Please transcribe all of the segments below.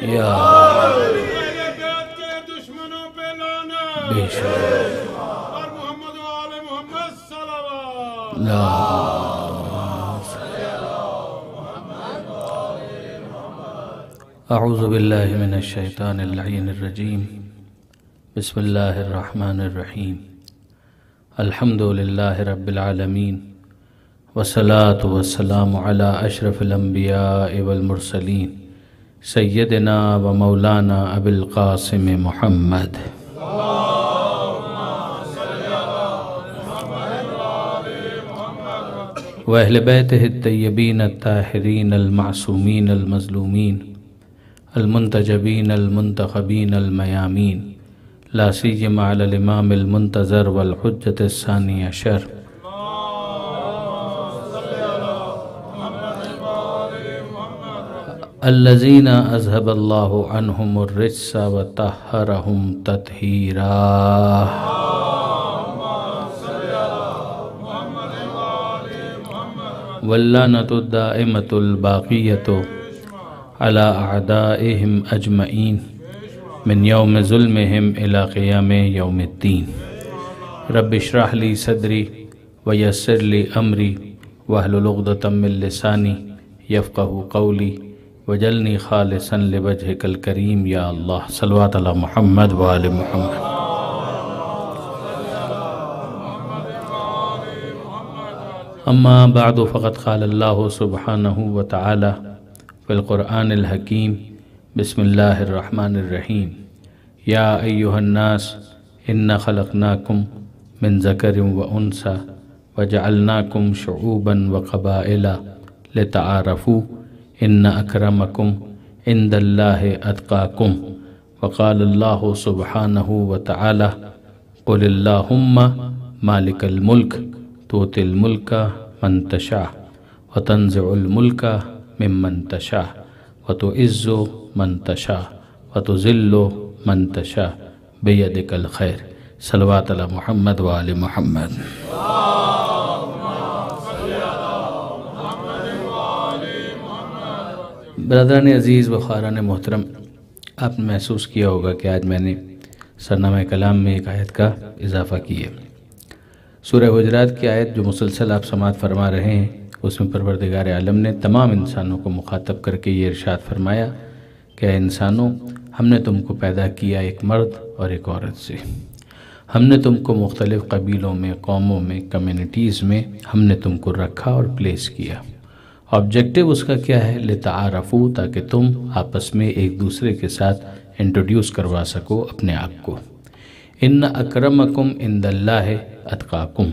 یا اہل بیت کے دشمنوں پہ لعنت بے شک اور محمد و آل محمد صلوات لا اعوذ باللہ من الشیطان اللعین الرجیم بسم اللہ الرحمن الرحیم الحمد للہ رب العالمین والصلاة والسلام علی اشرف الانبیاء والمرسلین سیدنا و مولانا ابی القاسم محمد و اہل بیتہ الطیبین الطاہرین المعصومین المظلومین المنتجبین المنتخبین المیامین لا سیما علی الامام المنتظر والحجة الثانی عشر الذین اذهب اللہ عنہم الرجس وطہرہم تطہیرا واللعنۃ الدائمۃ الباقیۃ علی اعدائہم اجمعین من یوم ظلمہم الی قیام یوم الدین رب اشرح لی صدری ویسر لی امری واحلل عقدۃ من لسانی یفقہوا قولی وجلنی خالصا لوجہک الکریم یا اللہ صلوات علی محمد و آل محمد اما بعد فقد قال اللہ سبحانہ وتعالی فی القرآن الحکیم بسم اللہ الرحمن الرحیم یا ایہا الناس انا خلقناکم من ذکر و انثی وجعلناکم شعوبا وقبائل لتعارفوا ان اکرمکم عند اللہ اتقاکم وقال اللہ سبحانہ وتعالی قل اللہم مالک الملک تؤتی الملک من تشاء وتنزع الملک ممن تشاء وتعز من تشاء وتذل من تشاء بیدک الخیر صلوات علی محمد و آل محمد برادران عزیز و خواہران محترم، آپ نے محسوس کیا ہوگا کہ آج میں نے سرنامہ کلام میں ایک آیت کا اضافہ کیا ہے۔ سورہ حجرات کی آیت جو مسلسل آپ سماعت فرما رہے ہیں، اس میں پروردگار عالم نے تمام انسانوں کو مخاطب کر کے یہ ارشاد فرمایا کہ اے انسانوں، ہم نے تم کو پیدا کیا ایک مرد اور ایک عورت سے۔ ہم نے تم کو مختلف قبیلوں میں، قوموں میں، کمیونٹیز میں ہم نے تم کو رکھا اور پلیس کیا۔ آبجیکٹیو اس کا کیا ہے؟ لتعارفوا، تاکہ تم آپس میں ایک دوسرے کے ساتھ انٹروڈیوس کروا سکو اپنے آپ کو۔ ان اکرمکم عند اللہ اتقاکم،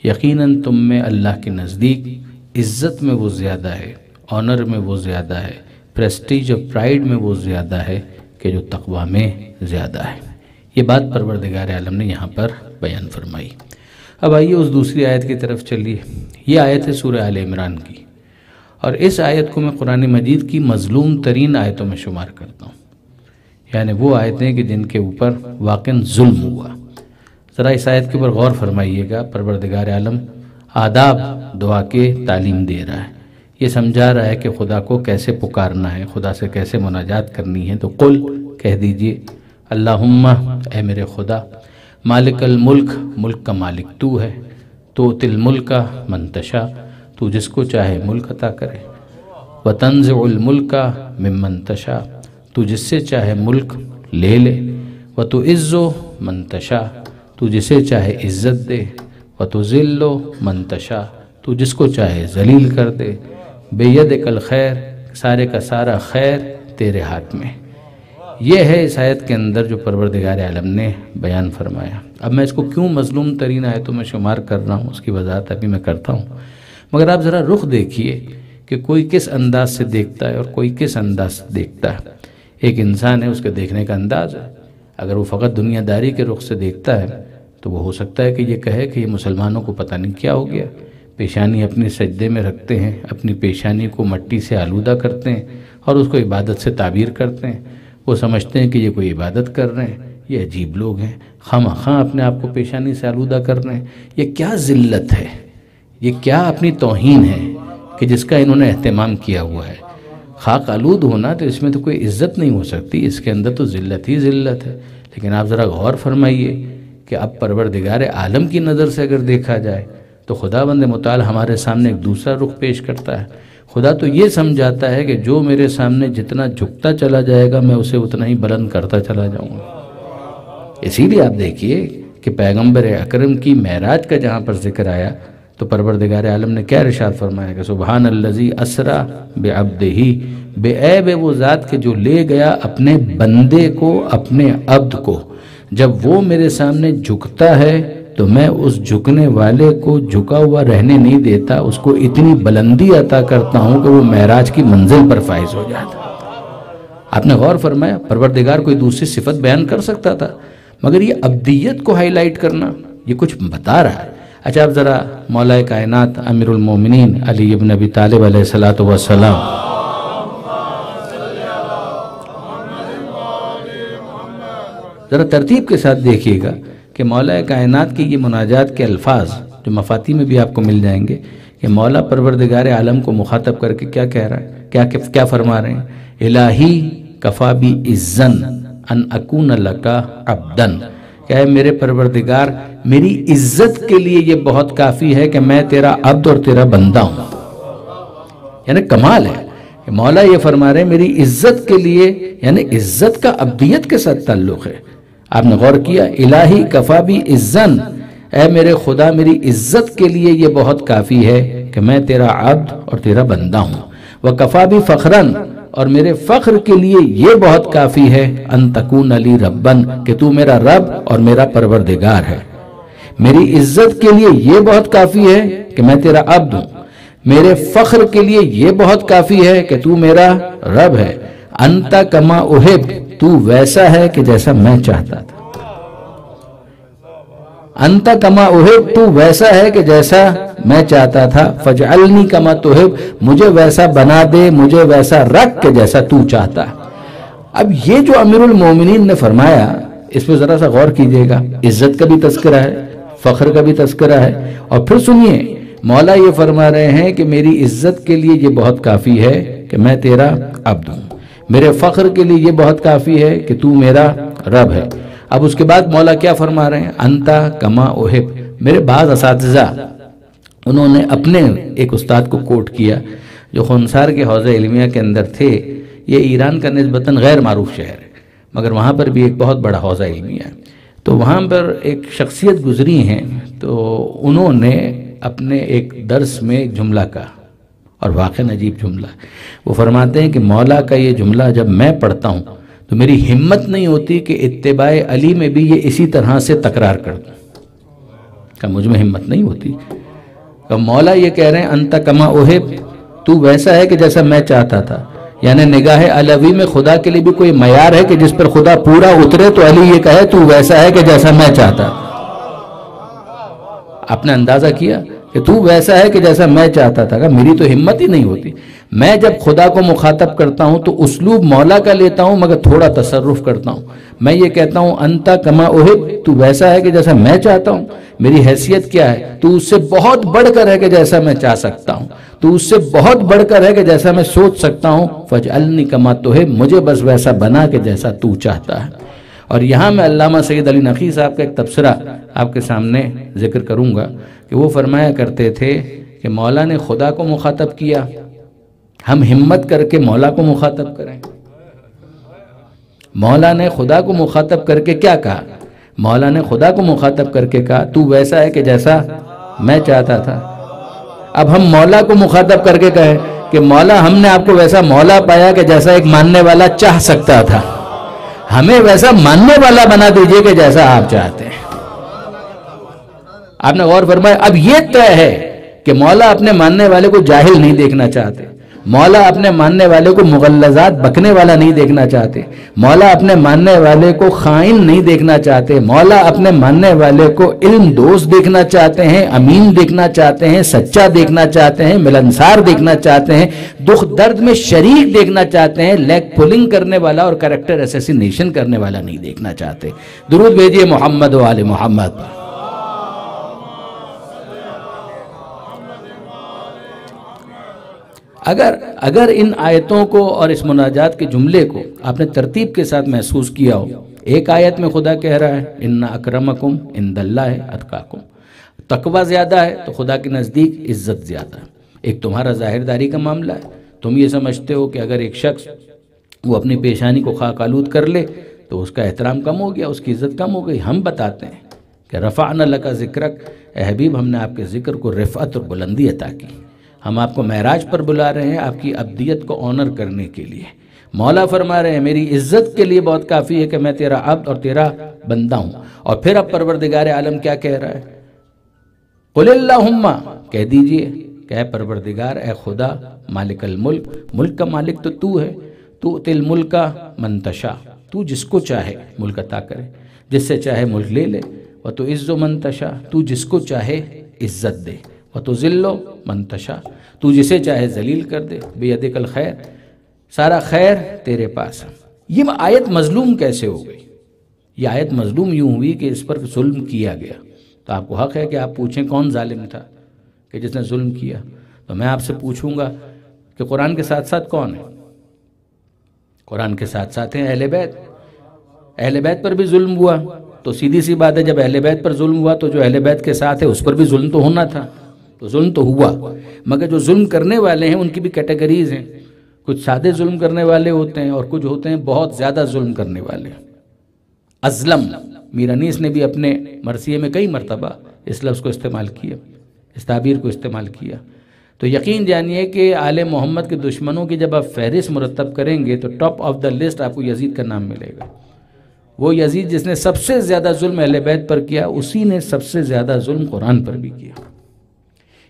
یقیناً تم میں اللہ کے نزدیک عزت میں وہ زیادہ ہے، آنر میں وہ زیادہ ہے، پریسٹیج اور پرائیڈ میں وہ زیادہ ہے کہ جو تقوی میں زیادہ ہے۔ یہ بات پروردگار عالم نے یہاں پر بیان فرمائی۔ اب آئیے اس دوسری آیت کی طرف چلیے۔ یہ آیت ہے سورہ آل عمران کی، اور اس آیت کو میں قرآن مجید کی مظلوم ترین آیتوں میں شمار کرتا ہوں، یعنی وہ آیتیں کہ جن کے اوپر واقعاً ظلم ہوا۔ ذرا اس آیت کے اوپر غور فرمائیے گا۔ پروردگار عالم آداب دعا کے تعلیم دے رہا ہے، یہ سمجھا رہا ہے کہ خدا کو کیسے پکارنا ہے، خدا سے کیسے مناجات کرنی ہے۔ تو قل، کہہ دیجئے، اللہم، اے میرے خدا، مالک الملک، ملک کا مالک تو ہے، تؤتی الملک من تشاء، تو جس کو چاہے ملک عطا کرے، وتنزع الملک ممن تشاء، تو جس سے چاہے ملک لے لے، وتعز من تشاء، تو جسے چاہے عزت دے، وتذل من تشاء، تو جس کو چاہے ذلیل کر دے، بیدک الخیر، سارے کا سارا خیر تیرے ہاتھ میں۔ یہ ہے اس آیت کے اندر جو پروردگار عالم نے بیان فرمایا۔ اب میں اس کو کیوں مظلوم ترین آیتوں میں شمار کر رہا ہوں، اس کی وضاحت ابھی میں کرتا ہوں، مگر آپ ذرا رخ دیکھیے کہ کوئی کس انداز سے دیکھتا ہے اور کوئی کس انداز سے دیکھتا ہے۔ ایک انسان ہے، اس کے دیکھنے کا انداز ہے۔ اگر وہ فقط دنیا داری کے رخ سے دیکھتا ہے تو وہ ہو سکتا ہے کہ یہ کہے کہ یہ مسلمانوں کو پتہ نہیں کیا ہو گیا، پیشانی اپنی سجدے میں رکھتے ہیں، اپنی پیشانی کو مٹی سے آلودہ کرتے ہیں اور اس کو عبادت سے تعبیر کرتے ہیں۔ وہ سمجھتے ہیں کہ یہ کوئی عبادت کر رہے ہیں، یہ عجیب لوگ ہیں، خواہ اپنے آپ کو پیشانی سے آلودہ کر رہے ہیں۔ یہ کیا ذلت ہے، یہ کیا اپنی توہین ہے کہ جس کا انہوں نے اہتمام کیا ہوا ہے۔ خاک آلود ہونا تو اس میں تو کوئی عزت نہیں ہو سکتی، اس کے اندر تو ذلت ہی ذلت ہے۔ لیکن آپ ذرا غور فرمائیے کہ اب پروردگار عالم کی نظر سے اگر دیکھا جائے تو خداوند متعال ہمارے سامنے ایک دوسرا رخ پیش کرتا ہے۔ خدا تو یہ سمجھاتا ہے کہ جو میرے سامنے جتنا جھکتا چلا جائے گا میں اسے اتنا ہی بلند کرتا چلا جاؤں گا۔ اسی لیے آپ دیکھیے کہ پیغمبر اکرم کی معراج کا جہاں پر ذکر آیا تو پروردگار عالم نے کیا ارشاد فرمایا کہ سبحان الذی اسرا بعبدہ، بے عیب وہ ذات کہ جو لے گیا اپنے بندے کو، اپنے عبد کو۔ جب وہ میرے سامنے جھکتا ہے تو میں اس جھکنے والے کو جھکا ہوا رہنے نہیں دیتا، اس کو اتنی بلندی عطا کرتا ہوں کہ وہ معراج کی منزل پر فائز ہو جاتا۔ آپ نے غور فرمایا پروردگار کوئی دوسری صفت بیان کر سکتا تھا، مگر یہ عبدیت کو ہائی لائٹ کرنا یہ کچھ بتا رہا ہے۔ اچھا اب ذرا مولا کائنات امیر المومنین علی ابن ابی طالب علیہ السلام ذرا ترتیب کے ساتھ دیکھیے گا کہ مولا کائنات کی یہ مناجات کے الفاظ جو مفاتی میں بھی آپ کو مل جائیں گے کہ مولا پروردگار عالم کو مخاطب کر کے کیا کہہ رہا ہے، کیا فرما رہے ہیں؟ الہی کفا بی اذن ان اکون لکا عبدن، کہ اے میرے پروردگار میری عزت کے لیے یہ بہت کافی ہے کہ میں تیرا عبد اور تیرا بندہ ہوں۔ یعنی کمال ہے کہ مولا یہ فرما رہے ہیں میری عزت کے لیے، یعنی عزت کا عبدیت کے ساتھ تعلق ہے۔ آپ نے غور کیا، الہی کفا بی اذن، اے میرے خدا میری عزت کے لیے یہ بہت کافی ہے کہ میں تیرا عبد اور تیرا بندہ ہوں۔ وکفا بی فخرن، اور میرے فخر کے لیے یہ بہت کافی ہے ان تکون علی ربن، کہ تو میرا رب اور میرا پروردگار ہے۔ میری عزت کے لیے یہ بہت کافی ہے کہ میں تیرا عبد ہوں، میرے فخر کے لیے یہ بہت کافی ہے کہ تو میرا رب ہے۔ انت کما احب، تو ویسا ہے کہ جیسا میں چاہتا تھا۔ انت کما احب، تو ویسا ہے کہ جیسا میں چاہتا تھا۔ فجعلنی کما تحب، مجھے ویسا بنا دے، مجھے ویسا رکھ کہ جیسا تو چاہتا ہے۔ اب یہ جو امیر المومنین نے فرمایا اس پہ ذرا سا غور کیجئے گا، عزت کا بھی تذکرہ ہے، فخر کا بھی تذکرہ ہے، اور پھر سنیے مولا یہ فرما رہے ہیں کہ میری عزت کے لیے یہ بہت کافی ہے کہ میں تیرا عبد ہوں، میرے فخر کے لیے یہ بہت کافی ہے کہ تو میرا رب ہے۔ اب اس کے بعد مولا کیا فرما رہے ہیں؟ انتا کما احب۔ میرے بعض اساتذہ انہوں نے اپنے ایک استاد کو کوٹ کیا جو خنسار کے حوزہ علمیہ کے اندر تھے۔ یہ ایران کا نسبتاً غیر معروف شہر ہے، مگر وہاں پر بھی ایک بہت بڑا حوزہ علمیہ ہے۔ تو وہاں پر ایک شخصیت گزری ہیں، تو انہوں نے اپنے ایک درس میں ایک جملہ کہا، اور واقعاً عجیب جملہ۔ وہ فرماتے ہیں کہ مولا کا یہ جملہ جب میں پڑھتا ہوں تو میری ہمت نہیں ہوتی کہ اتباع علی میں بھی یہ اسی طرح سے تکرار کر دوں، کہ مجھ میں ہمت نہیں ہوتی۔ کہ مولا یہ کہہ رہے ہیں انت کما احب، تو ویسا ہے کہ جیسا میں چاہتا تھا۔ یعنی نگاہ علوی میں خدا کے لیے بھی کوئی معیار ہے کہ جس پر خدا پورا اترے تو علی یہ کہے تو ویسا ہے کہ جیسا میں چاہتا تھا۔ آپ نے اندازہ کیا کہ تو ویسا ہے کہ جیسا میں چاہتا تھا، کہ میری تو ہمت ہی نہیں ہوتی۔ میں جب خدا کو مخاطب کرتا ہوں تو اسلوب مولا کا لیتا ہوں، مگر تھوڑا تصرف کرتا ہوں۔ میں یہ کہتا ہوں انتا کما احب، تو ویسا ہے کہ جیسا میں چاہتا ہوں۔ میری حیثیت کیا ہے؟ تو اس سے بہت بڑھ کر ہے کہ جیسا میں چاہ سکتا ہوں، تو اس سے بہت بڑھ کر ہے کہ جیسا میں سوچ سکتا ہوں۔ فجعلنی کما تحب، مجھے بس ویسا بنا کہ جیسا تو چاہتا ہے۔ اور یہاں میں علامہ سید علی نقی صاحب کا ایک تبصرہ آپ کے سامنے ذکر کروں گا کہ وہ فرمایا کرتے تھے کہ مولا نے خدا کو مخاطب کیا، ہم ہمت کر کے مولا کو مخاطب کریں۔ مولا نے خدا کو مخاطب کر کے کیا کہا؟ مولا نے خدا کو مخاطب کر کے کہا تو ویسا ہے کہ جیسا میں چاہتا تھا۔ اب ہم مولا کو مخاطب کر کے کہیں کہ مولا ہم نے آپ کو ویسا مولا پایا کہ جیسا ایک ماننے والا چاہ سکتا تھا، ہمیں ویسا ماننے والا بنا دیجئے کہ جیسا آپ چاہتے ہیں۔ آپ نے غور فرمایا، اب یہ طے ہے کہ مولا اپنے ماننے والے کو جاہل نہیں دیکھنا چاہتے، مولا اپنے ماننے والے کو مغلظات بکنے والا نہیں دیکھنا چاہتے، مولا اپنے ماننے والے کو خائن نہیں دیکھنا چاہتے، مولا اپنے ماننے والے کو علم دوست دیکھنا چاہتے ہیں، امین دیکھنا چاہتے ہیں، سچا دیکھنا چاہتے ہیں، ملنسار دیکھنا چاہتے ہیں، دکھ درد میں شریک دیکھنا چاہتے ہیں، لیگ پولنگ کرنے والا اور کریکٹر اسیسینیشن کرنے والا نہیں دیکھنا چاہتے۔ درود بھیجئے محمد و آل محمد۔ اگر ان آیتوں کو اور اس مناجات کے جملے کو آپ نے ترتیب کے ساتھ محسوس کیا ہو، ایک آیت میں خدا کہہ رہا ہے ان اکرمکم عند اللہ اتقاکم، تقوی زیادہ ہے تو خدا کے نزدیک عزت زیادہ ہے۔ ایک تمہارا ظاہرداری کا معاملہ ہے، تم یہ سمجھتے ہو کہ اگر ایک شخص وہ اپنی پیشانی کو خاک آلود کر لے تو اس کا احترام کم ہو گیا، اس کی عزت کم ہو گئی۔ ہم بتاتے ہیں کہ رفعنا لک ذکرک، اے حبیب ہم نے آپ کے ذکر کو رفعت اور بلندی عطا کی، ہم آپ کو معراج پر بلا رہے ہیں آپ کی عبدیت کو آنر کرنے کے لیے۔ مولا فرما رہے ہیں میری عزت کے لیے بہت کافی ہے کہ میں تیرا عبد اور تیرا بندہ ہوں۔ اور پھر اب پروردگار عالم کیا کہہ رہا ہے؟ قل اللہم، کہہ دیجئے کہ اے پروردگار، اے خدا مالک الملک، ملک کا مالک تو تو ہے، تو تل ملک من تشاء، تو جس کو چاہے ملک عطا کرے، جس سے چاہے ملک لے لے، وتعز من تشاء، تو جس کو چاہے عزت دے، وتذل من تشاء، تو جسے چاہے ذلیل کر دے، بیدک الخیر، سارا خیر تیرے پاس ہے۔ یہ آیت مظلوم کیسے ہو گئی؟ یہ آیت مظلوم یوں ہوئی کہ اس پر ظلم کیا گیا، تو آپ کو حق ہے کہ آپ پوچھیں کون ظالم تھا کہ جس نے ظلم کیا؟ تو میں آپ سے پوچھوں گا کہ قرآن کے ساتھ ساتھ کون ہے؟ قرآن کے ساتھ ساتھ ہیں اہل بیت۔ اہل بیت پر بھی ظلم ہوا تو سیدھی سی بات ہے جب اہل بیت پر ظلم ہوا تو جو اہل بیت کے ساتھ ہے اس پر بھی ظلم تو ہونا تھا، تو ظلم تو ہوا، مگر جو ظلم کرنے والے ہیں ان کی بھی کیٹیگریز ہیں، کچھ سادے ظلم کرنے والے ہوتے ہیں اور کچھ ہوتے ہیں بہت زیادہ ظلم کرنے والے۔ ازلم، میر انیس نے بھی اپنے مرثیے میں کئی مرتبہ اس لفظ کو استعمال کیا، اس تعبیر کو استعمال کیا۔ تو یقین جانیے کہ آل محمد کے دشمنوں کی جب آپ فہرست مرتب کریں گے تو ٹاپ آف دا لسٹ آپ کو یزید کا نام ملے گا۔ وہ یزید جس نے سب سے زیادہ ظلم اہل بیت پر کیا، اسی نے سب سے زیادہ ظلم قرآن پر بھی کیا۔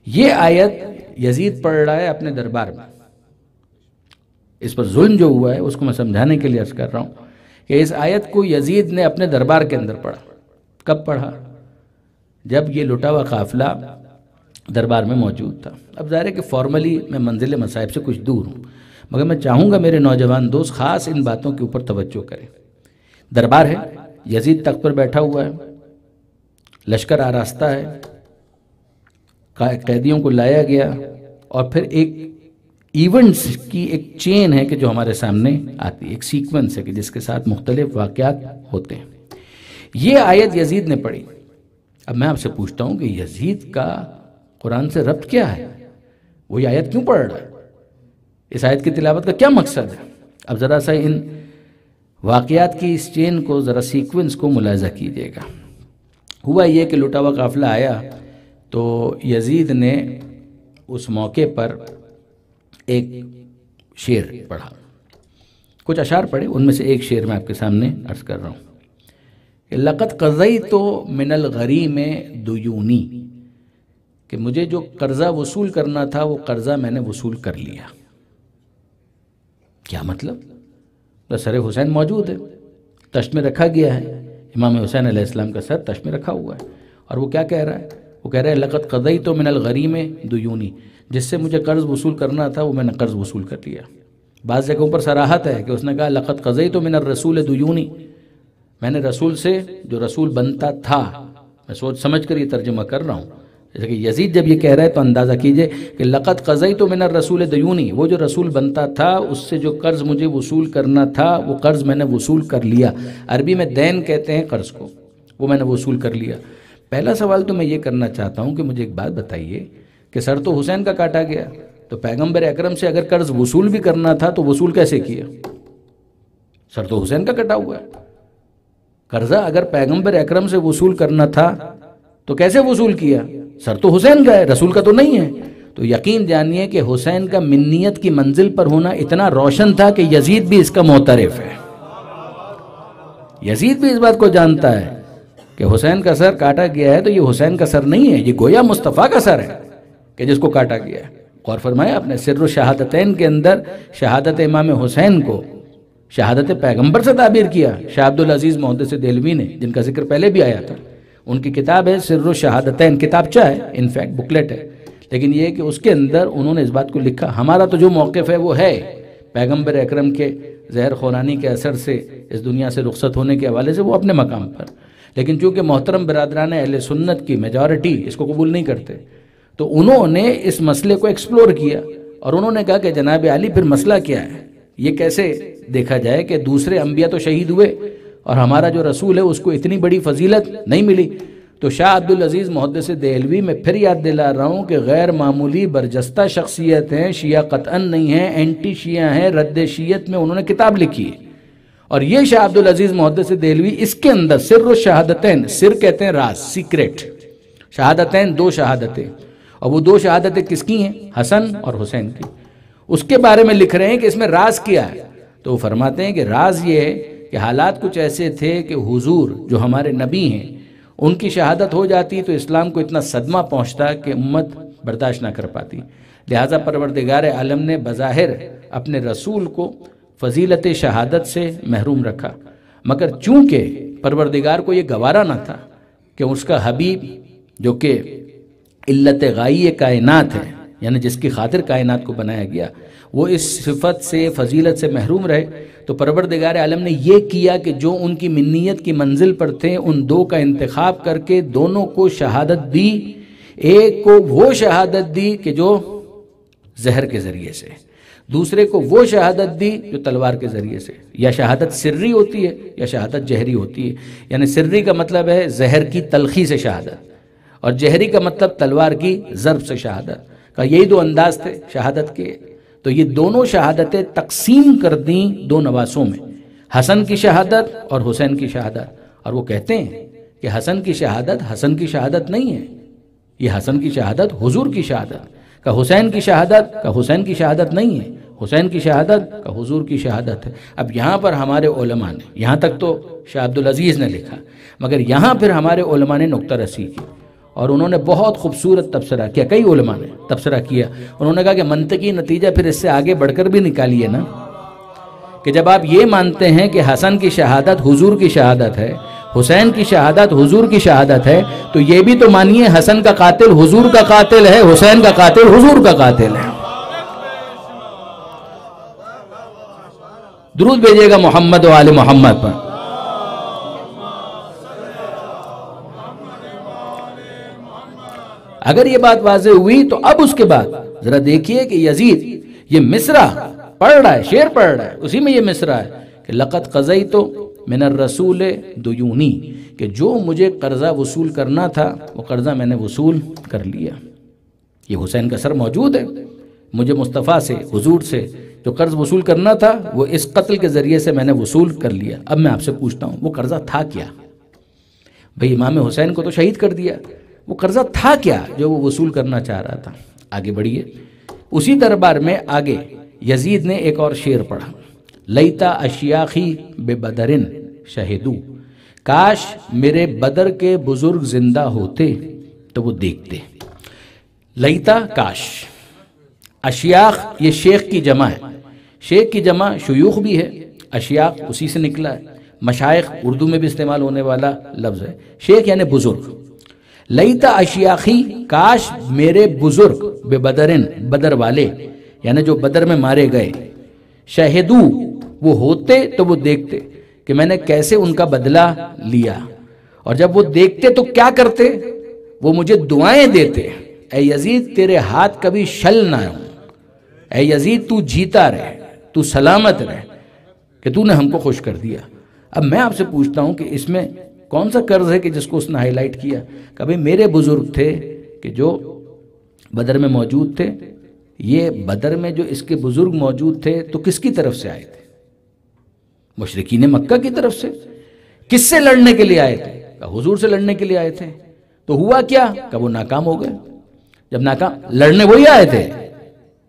یہ آیت یزید پڑھ رہا ہے اپنے دربار میں، اس پر ظلم جو ہوا ہے اس کو میں سمجھانے کے لیے عرض کر رہا ہوں کہ اس آیت کو یزید نے اپنے دربار کے اندر پڑھا۔ کب پڑھا؟ جب یہ لٹا ہوا قافلہ دربار میں موجود تھا۔ اب ظاہر ہے کہ فارملی میں منزل مصائب سے کچھ دور ہوں، مگر میں چاہوں گا میرے نوجوان دوست خاص ان باتوں کے اوپر توجہ کریں۔ دربار ہے، یزید تخت پر بیٹھا ہوا ہے، لشکر آراستہ ہے، قیدیوں کو لایا گیا، اور پھر ایک ایونٹس کی ایک چین ہے کہ جو ہمارے سامنے آتی ہے، ایک سیکوینس ہے کہ جس کے ساتھ مختلف واقعات ہوتے ہیں۔ یہ آیت یزید نے پڑھی۔ اب میں آپ سے پوچھتا ہوں کہ یزید کا قرآن سے ربط کیا ہے؟ وہ یہ آیت کیوں پڑھ رہا ہے؟ اس آیت کی تلاوت کا کیا مقصد ہے؟ اب ذرا سا ان واقعات کی اس چین کو، ذرا سیکوینس کو ملاحظہ کیجیے گا۔ ہوا یہ کہ لٹا ہوا قافلہ آیا تو یزید نے اس موقع پر ایک شعر پڑھا، کچھ اشعار پڑھے، ان میں سے ایک شعر میں آپ کے سامنے عرض کر رہا ہوں کہ لقد قضیت من الغریم دیونی، کہ مجھے جو قرضہ وصول کرنا تھا وہ قرضہ میں نے وصول کر لیا۔ کیا مطلب؟ تو سر حسین موجود ہے، تشت میں رکھا گیا ہے، امام حسین علیہ السلام کا سر تشت میں رکھا ہوا ہے، اور وہ کیا کہہ رہا ہے؟ وہ کہہ رہا ہے لقد قضیت من الغریم دیونی، جس سے مجھے قرض وصول کرنا تھا وہ میں نے قرض وصول کر لیا۔ بعض جگہوں پر صراحت ہے کہ اس نے کہا لقد قضیت من الرسول دیونی، میں نے رسول سے جو رسول بنتا تھا، میں سوچ سمجھ کر یہ ترجمہ کر رہا ہوں، جیسے کہ یزید جب یہ کہہ رہا ہے تو اندازہ کیجئے کہ لقد قضیت من الرسول دیونی، وہ جو رسول بنتا تھا اس سے جو قرض مجھے وصول کرنا تھا وہ قرض میں نے وصول کر لیا۔ عربی میں دین کہتے ہیں قرض کو، وہ میں نے وصول کر لیا۔ پہلا سوال تو میں یہ کرنا چاہتا ہوں کہ مجھے ایک بات بتائیے کہ سر تو حسین کا کاٹا گیا، تو پیغمبر اکرم سے اگر قرض وصول بھی کرنا تھا تو وصول کیسے کیا؟ سر تو حسین کا کٹا ہوا ہے، قرضہ اگر پیغمبر اکرم سے وصول کرنا تھا تو کیسے وصول کیا؟ سر تو حسین کا ہے، رسول کا تو نہیں ہے۔ تو یقین جانیے کہ حسین کا منیت کی منزل پر ہونا اتنا روشن تھا کہ یزید بھی اس کا معترف ہے، یزید بھی اس بات کو جانتا ہے کہ حسین کا سر کاٹا گیا ہے تو یہ حسین کا سر نہیں ہے، یہ گویا مصطفیٰ کا سر ہے کہ جس کو کاٹا گیا ہے۔ غور فرمایا آپ نے، سر الشہادتین کے اندر شہادت امام حسین کو شہادت پیغمبر سے تعبیر کیا شاہ عبدالعزیز محدث دہلوی نے، جن کا ذکر پہلے بھی آیا تھا۔ ان کی کتاب ہے سر الشہادتین، کتابچہ ہے، انفیکٹ بکلیٹ ہے، لیکن یہ کہ اس کے اندر انہوں نے اس بات کو لکھا، ہمارا تو جو موقف ہے وہ ہے پیغمبر اکرم کے زہر خورانی کے اثر سے اس دنیا سے رخصت ہونے کے حوالے سے وہ اپنے مقام پر، لیکن چونکہ محترم برادران اہل سنت کی میجارٹی اس کو قبول نہیں کرتے، تو انہوں نے اس مسئلے کو ایکسپلور کیا اور انہوں نے کہا کہ جناب علی پھر مسئلہ کیا ہے؟ یہ کیسے دیکھا جائے کہ دوسرے انبیاء تو شہید ہوئے اور ہمارا جو رسول ہے اس کو اتنی بڑی فضیلت نہیں ملی؟ تو شاہ عبدالعزیز محدث دہلوی میں پھر یاد دلا رہا ہوں کہ غیر معمولی برجستہ شخصیت ہیں، شیعہ قطعاً نہیں ہیں، اینٹی شیعہ ہیں، رد شیعت میں انہوں نے کتاب لکھی ہے۔ اور یہ شاہ عبدالعزیز محدث دہلوی اس کے اندر سر الشہادتین، سر کہتے ہیں راز، سیکریٹ، شہادتین 2 شہادتیں، اور وہ 2 شہادتیں کس کی ہیں؟ حسن اور حسین کی۔ اس کے بارے میں لکھ رہے ہیں کہ اس میں راز کیا ہے؟ تو وہ فرماتے ہیں کہ راز یہ ہے کہ حالات کچھ ایسے تھے کہ حضور جو ہمارے نبی ہیں ان کی شہادت ہو جاتی تو اسلام کو اتنا صدمہ پہنچتا کہ امت برداشت نہ کر پاتی، لہٰذا پروردگار عالم نے بظاہر اپنے رسول کو فضیلت شہادت سے محروم رکھا، مگر چونکہ پروردگار کو یہ گوارا نہ تھا کہ اس کا حبیب جو کہ علت غائی کائنات ہے، یعنی جس کی خاطر کائنات کو بنایا گیا، وہ اس صفت سے فضیلت سے محروم رہے، تو پروردگار عالم نے یہ کیا کہ جو ان کی منیت کی منزل پر تھے ان 2 کا انتخاب کر کے دونوں کو شہادت دی۔ ایک کو وہ شہادت دی کہ جو زہر کے ذریعے سے، دوسرے کو وہ شہادت دی جو تلوار کے ذریعے سے۔ یا شہادت سری ہوتی ہے یا شہادت جہری ہوتی ہے، یعنی سری کا مطلب ہے زہر کی تلخی سے شہادت، اور جہری کا مطلب تلوار کی ضرب سے شہادت کا۔ یہی 2 انداز تھے شہادت کے۔ تو یہ دونوں شہادتیں تقسیم کر دیں 2 نواسوں میں، حسن کی شہادت اور حسین کی شہادت۔ اور وہ کہتے ہیں کہ حسن کی شہادت نہیں ہے، یہ حسن کی شہادت حضور کی شہادت کا، حسین کی شہادت کا حسین کی شہادت نہیں ہے، حسین کی شہادت کا حضور کی شہادت ہے۔ اب یہاں پر ہمارے علماء نے، یہاں تک تو شاہ عبدالعزیز نے لکھا، مگر یہاں پھر ہمارے علماء نے نقطہ رسی کی، اور انہوں نے بہت خوبصورت تبصرہ کیا، کئی علماء نے تبصرہ کیا۔ انہوں نے کہا کہ منطقی نتیجہ پھر اس سے آگے بڑھ کر بھی نکالیے نا، کہ جب آپ یہ مانتے ہیں کہ حسن کی شہادت حضور کی شہادت ہے، حسین کی شہادت حضور کی شہادت ہے، تو یہ بھی تو مانیے حسن کا قاتل حضور کا قاتل ہے، حسین کا قاتل حضور کا قاتل ہے۔ درود بھیجیے گا محمد و آل محمد پر۔ اگر یہ بات واضح ہوئی تو اب اس کے بعد ذرا دیکھیے کہ یزید یہ مصرع پڑھ رہا ہے، شعر پڑھ رہا ہے، اسی میں یہ مصرع ہے کہ لَقَدْ قَضَيْتُ مِنَ الرَّسُولِ دُیُونِی، کہ جو مجھے قرضہ وصول کرنا تھا وہ قرضہ میں نے وصول کر لیا۔ یہ حسین کا سر موجود ہے، مجھے مصطفیٰ سے، حضور سے جو قرض وصول کرنا تھا وہ اس قتل کے ذریعے سے میں نے وصول کر لیا۔ اب میں آپ سے پوچھتا ہوں وہ قرضہ تھا کیا؟ بھئی امام حسین کو تو شہید کر دیا، وہ قرضہ تھا کیا جو وہ وصول کرنا چاہ رہا تھا؟ آگے بڑھیے، اسی دربار میں آگے یزید نے ایک اور شعر پڑھا، لیتا اشیاخی بے بدرن شہدو، کاش میرے بدر کے بزرگ زندہ ہوتے تو وہ دیکھتے۔ لیتا کاش، اشیاخ یہ شیخ کی جمع ہے، شیخ کی جمع شیوخ بھی ہے، اشیاخ اسی سے نکلا ہے، مشائخ اردو میں بھی استعمال ہونے والا لفظ ہے، شیخ یعنی بزرگ۔ لیتا اشیاخی، کاش میرے بزرگ بے بدرن، بدر والے یعنی جو بدر میں مارے گئے، شہدو وہ ہوتے تو وہ دیکھتے کہ میں نے کیسے ان کا بدلہ لیا، اور جب وہ دیکھتے تو کیا کرتے؟ وہ مجھے دعائیں دیتے، اے یزید تیرے ہاتھ کبھی شل نہ ہوں، اے یزید تو جیتا رہے، تو سلامت رہے کہ تو نے ہم کو خوش کر دیا۔ اب میں آپ سے پوچھتا ہوں کہ اس میں کون سا قرض ہے کہ جس کو اس نے ہائی لائٹ کیا؟ کبھی میرے بزرگ تھے کہ جو بدر میں موجود تھے، یہ بدر میں جو اس کے بزرگ موجود تھے تو کس کی طرف سے آئے تھے؟ مشرکین مکہ کی طرف سے۔ کس سے لڑنے کے لیے آئے تھے؟ کہ حضور سے لڑنے کے لیے آئے تھے۔ تو ہوا کیا کہ وہ ناکام ہو گئے۔ جب ناکام، لڑنے وہی آئے تھے،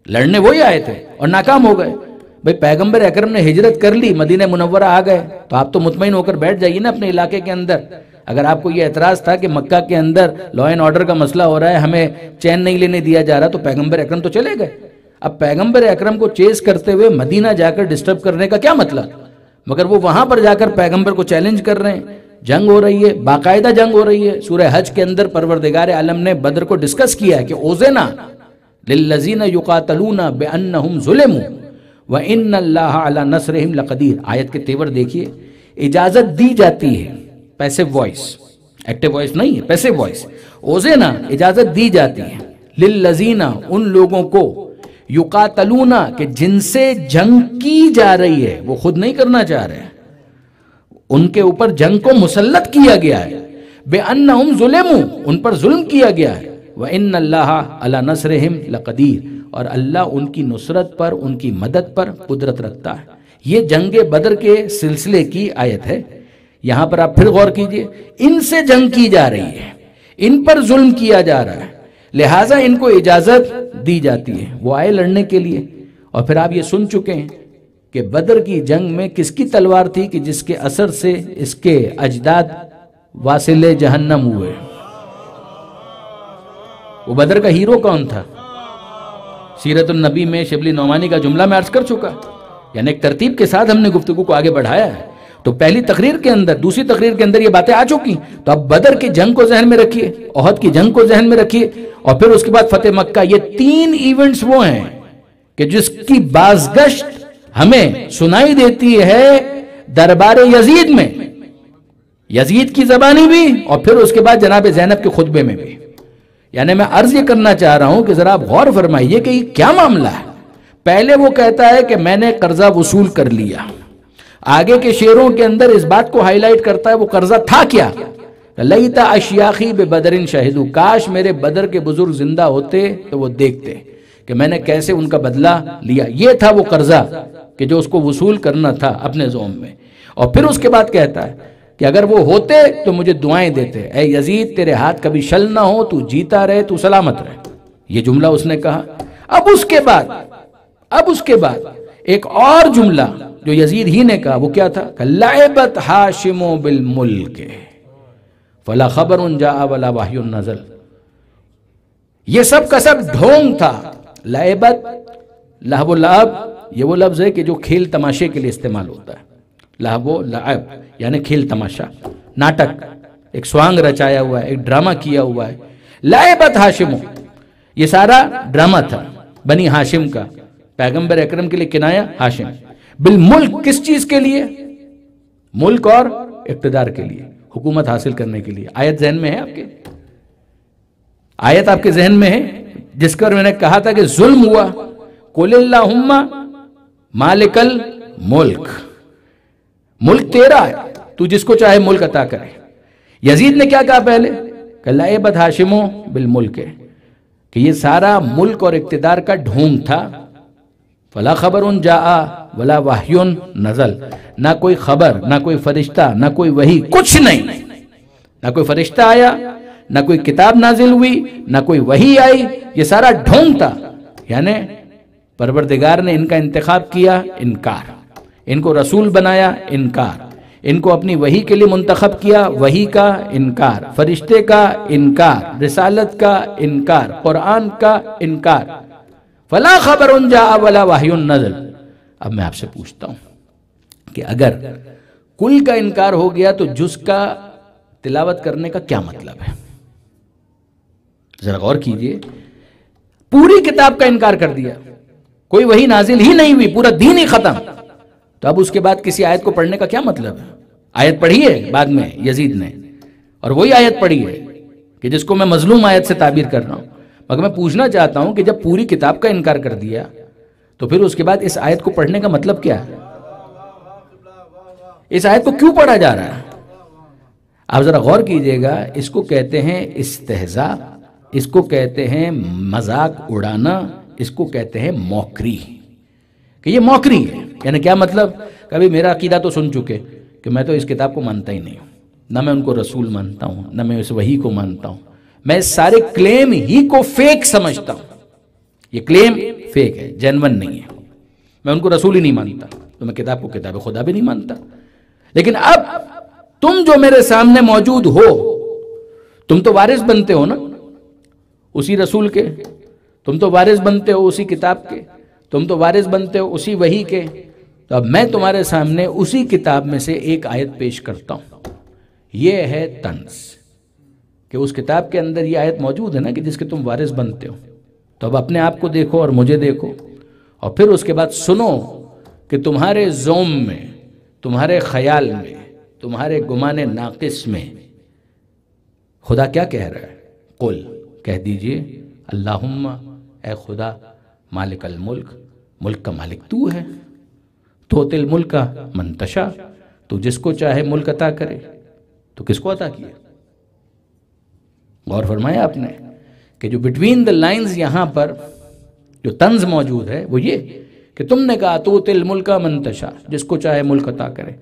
لڑنے وہی آئے تھے اور ناکام ہو گئے۔ بھئی پیغمبر اکرم نے ہجرت کر لی، مدینہ منورہ آ گئے، تو آپ تو مطمئن ہو کر بیٹھ جائیے نا اپنے علاقے کے اندر۔ اگر آپ کو یہ اعتراض تھا کہ مکہ کے اندر لا اینڈ آرڈر کا مسئلہ ہو رہا ہے، ہمیں چین نہیں لینے دیا جا رہا، تو پیغمبر اکرم تو چلے گئے۔ اب پیغمبر اکرم کو چیز کرتے ہوئے مدینہ جا کر ڈسٹرب کرنے کا کیا مطلب؟ مگر وہ وہاں پر جا کر پیغمبر کو چیلنج کر رہے ہیں، جنگ ہو رہی ہے، باقاعدہ جنگ ہو رہی ہے۔ سورہ حج کے اندر پروردگار عالم نے بدر کو ڈسکس کیا ہے کہ اوزنا للذین یقاتلون بانہم ظلموا وان اللہ علی نصرہم لقدیر۔ آیت کے تیور دیکھیے، اجازت دی جاتی ہے، پیسو وائس، ایکٹیو وائس نہیں ہے، پیسو وائس، اوزنا اجازت دی جاتی ہے، للذین ان لوگوں کو، یقاتلون کہ جن سے جنگ کی جا رہی ہے، وہ خود نہیں کرنا چاہ رہے ہیں، ان کے اوپر جنگ کو مسلط کیا گیا ہے، بِأَنَّهُمْ ظُلِمُوا ان پر ظلم کیا گیا ہے، وَإِنَّ اللَّهَ عَلَى نَصْرِهِمْ لَقَدِيرٌ اور اللہ ان کی نصرت پر، ان کی مدد پر قدرت رکھتا ہے۔ یہ جنگ بدر کے سلسلے کی آیت ہے۔ یہاں پر آپ پھر غور کیجئے، ان سے جنگ کی جا رہی ہے، ان پر ظلم کیا جا رہا ہے، لہٰذا ان کو اجازت دی جاتی ہے، وہ آئے لڑنے کے لیے۔ اور پھر آپ یہ سن چکے ہیں کہ بدر کی جنگ میں کس کی تلوار تھی کہ جس کے اثر سے اس کے اجداد واصل جہنم ہوئے؟ وہ بدر کا ہیرو کون تھا؟ سیرت النبی میں شبلی نعمانی کا جملہ میں عرض کر چکا، یعنی ایک ترتیب کے ساتھ ہم نے گفتگو کو آگے بڑھایا ہے۔ تو پہلی تقریر کے اندر، دوسری تقریر کے اندر یہ باتیں آ چکی، تو اب بدر کی جنگ کو ذہن میں رکھیے، احد کی جنگ کو ذہن میں رکھیے، اور پھر اس کے بعد فتح مکہ۔ یہ تین ایونٹس وہ ہیں کہ جس کی بازگشت ہمیں سنائی دیتی ہے دربار یزید میں، یزید کی زبانی بھی، اور پھر اس کے بعد جناب زینب کے خطبے میں بھی۔ یعنی میں عرض یہ کرنا چاہ رہا ہوں کہ ذرا آپ غور فرمائیے کہ یہ کیا معاملہ ہے۔ پہلے وہ کہتا ہے کہ میں نے قرضہ وصول کر لیا، آگے کے شعروں کے اندر اس بات کو ہائی لائٹ کرتا ہے وہ قرضہ تھا کیا؟ لیتا اشیاخی ببدر شہدو، کاش میرے بدر کے بزرگ زندہ ہوتے تو وہ دیکھتے کہ میں نے کیسے ان کا بدلہ لیا۔ یہ تھا وہ قرضہ کہ جو اس کو وصول کرنا تھا اپنے زوم میں۔ اور پھر اس کے بعد کہتا ہے کہ اگر وہ ہوتے تو مجھے دعائیں دیتے، اے یزید تیرے ہاتھ کبھی شل نہ ہو، تو جیتا رہے، تو سلامت رہے۔ یہ جملہ اس نے کہا۔ اب اس کے بعد ایک اور جملہ جو یزید ہی نے کہا، وہ کیا تھا؟ لعبت ہاشم بالملک فلا خبر جاء ولا وحی نزل۔ یہ سب کا سب ڈھونگ تھا۔ لعبت، لہو و لعب، یہ وہ لفظ ہے کہ جو کھیل تماشے کے لیے استعمال ہوتا ہے۔ لہو و لعب یعنی کھیل تماشا، ناٹک، ایک سوانگ رچایا ہوا ہے، ایک ڈرامہ کیا ہوا ہے۔ لعبت ہاشم، یہ سارا ڈرامہ تھا بنی ہاشم کا، پیغمبر اکرم کے لیے کنایا ہاشم۔ بالملک، کس چیز کے لیے؟ ملک اور اقتدار کے لیے، حکومت حاصل کرنے کے لیے۔ آیت ذہن میں ہے آپ کے؟ آیت آپ کے ذہن میں ہے جس پر میں نے کہا تھا کہ ظلم ہوا؟ قل اللہم مالک الملک، ملک تیرا ہے، تو جس کو چاہے ملک عطا کرے۔ یزید نے کیا کہا پہلے؟ کہ لعبت ہاشم بالملک، کہ یہ سارا ملک اور اقتدار کا ڈھونگ تھا۔ فلا خبر جاء ولا وحی نزل، نہ کوئی خبر، نہ کوئی فرشتہ، نہ کوئی وحی، کچھ نہیں، نہ کوئی فرشتہ آیا، نہ کوئی کتاب نازل ہوئی، نہ کوئی وحی آئی، یہ سارا ڈھونگ تھا۔ یعنی پروردگار نے ان کا انتخاب کیا، انکار، ان کو رسول بنایا، انکار، ان کو اپنی وحی کے لیے منتخب کیا، وحی کا انکار، فرشتے کا انکار، رسالت کا انکار، قرآن کا انکار۔ فلا خبر جاء ولا وحی نزل۔ اب میں آپ سے پوچھتا ہوں کہ اگر کل کا انکار ہو گیا تو جز کا تلاوت کرنے کا کیا مطلب ہے؟ ذرا غور کیجئے، پوری کتاب کا انکار کر دیا، کوئی وحی نازل ہی نہیں ہوئی، پورا دین ہی ختم، تو اب اس کے بعد کسی آیت کو پڑھنے کا کیا مطلب ہے؟ آیت پڑھی ہے بعد میں یزید نے، اور وہی آیت پڑھی ہے کہ جس کو میں مظلوم آیت سے تعبیر کر رہا ہوں۔ مگر میں پوچھنا چاہتا ہوں کہ جب پوری کتاب کا انکار کر دیا تو پھر اس کے بعد اس آیت کو پڑھنے کا مطلب کیا ہے؟ اس آیت کو کیوں پڑھا جا رہا ہے؟ آپ ذرا غور کیجئے گا، اس کو کہتے ہیں استہزاء، اس کو کہتے ہیں مذاق اڑانا، اس کو کہتے ہیں موکری، کہ یہ موکری ہے۔ یعنی کیا مطلب؟ کبھی میرا عقیدہ تو سن چکے کہ میں تو اس کتاب کو مانتا ہی نہیں ہوں، نہ میں ان کو رسول مانتا ہوں، نہ میں اس وحی کو مانتا ہوں، میں اس سارے کلیم ہی کو فیک سمجھتا ہوں، یہ کلیم فیک ہے، جینون نہیں ہے، میں ان کو رسول ہی نہیں مانتا، تو میں کتاب کو کتاب خدا بھی نہیں مانتا۔ لیکن اب تم جو میرے سامنے موجود ہو، تم تو وارث بنتے ہو نا اسی رسول کے، تم تو وارث بنتے ہو اسی کتاب کے، تم تو وارث بنتے ہو اسی وحی کے، تو اب میں تمہارے سامنے اسی کتاب میں سے ایک آیت پیش کرتا ہوں۔ یہ ہے طنز کہ اس کتاب کے اندر یہ آیت موجود ہے نا کہ جس کے تم وارث بنتے ہو، تو اب اپنے آپ کو دیکھو اور مجھے دیکھو، اور پھر اس کے بعد سنو کہ تمہارے زوم میں، تمہارے خیال میں، تمہارے گمان ناقص میں خدا کیا کہہ رہا ہے؟ قل، کہہ دیجئے اللہم، اے خدا، مالک الملک، ملک کا مالک تو ہے، توتی الملک من تشاء، تو جس کو چاہے ملک عطا کرے، تو کس کو عطا کیا؟ غور فرمایا آپ نے کہ جو بٹوین دا لائنز یہاں پر جو طنز موجود ہے وہ یہ کہ تم نے کہا توتی الملک من تشاء، جس کو چاہے ملک عطا کرے،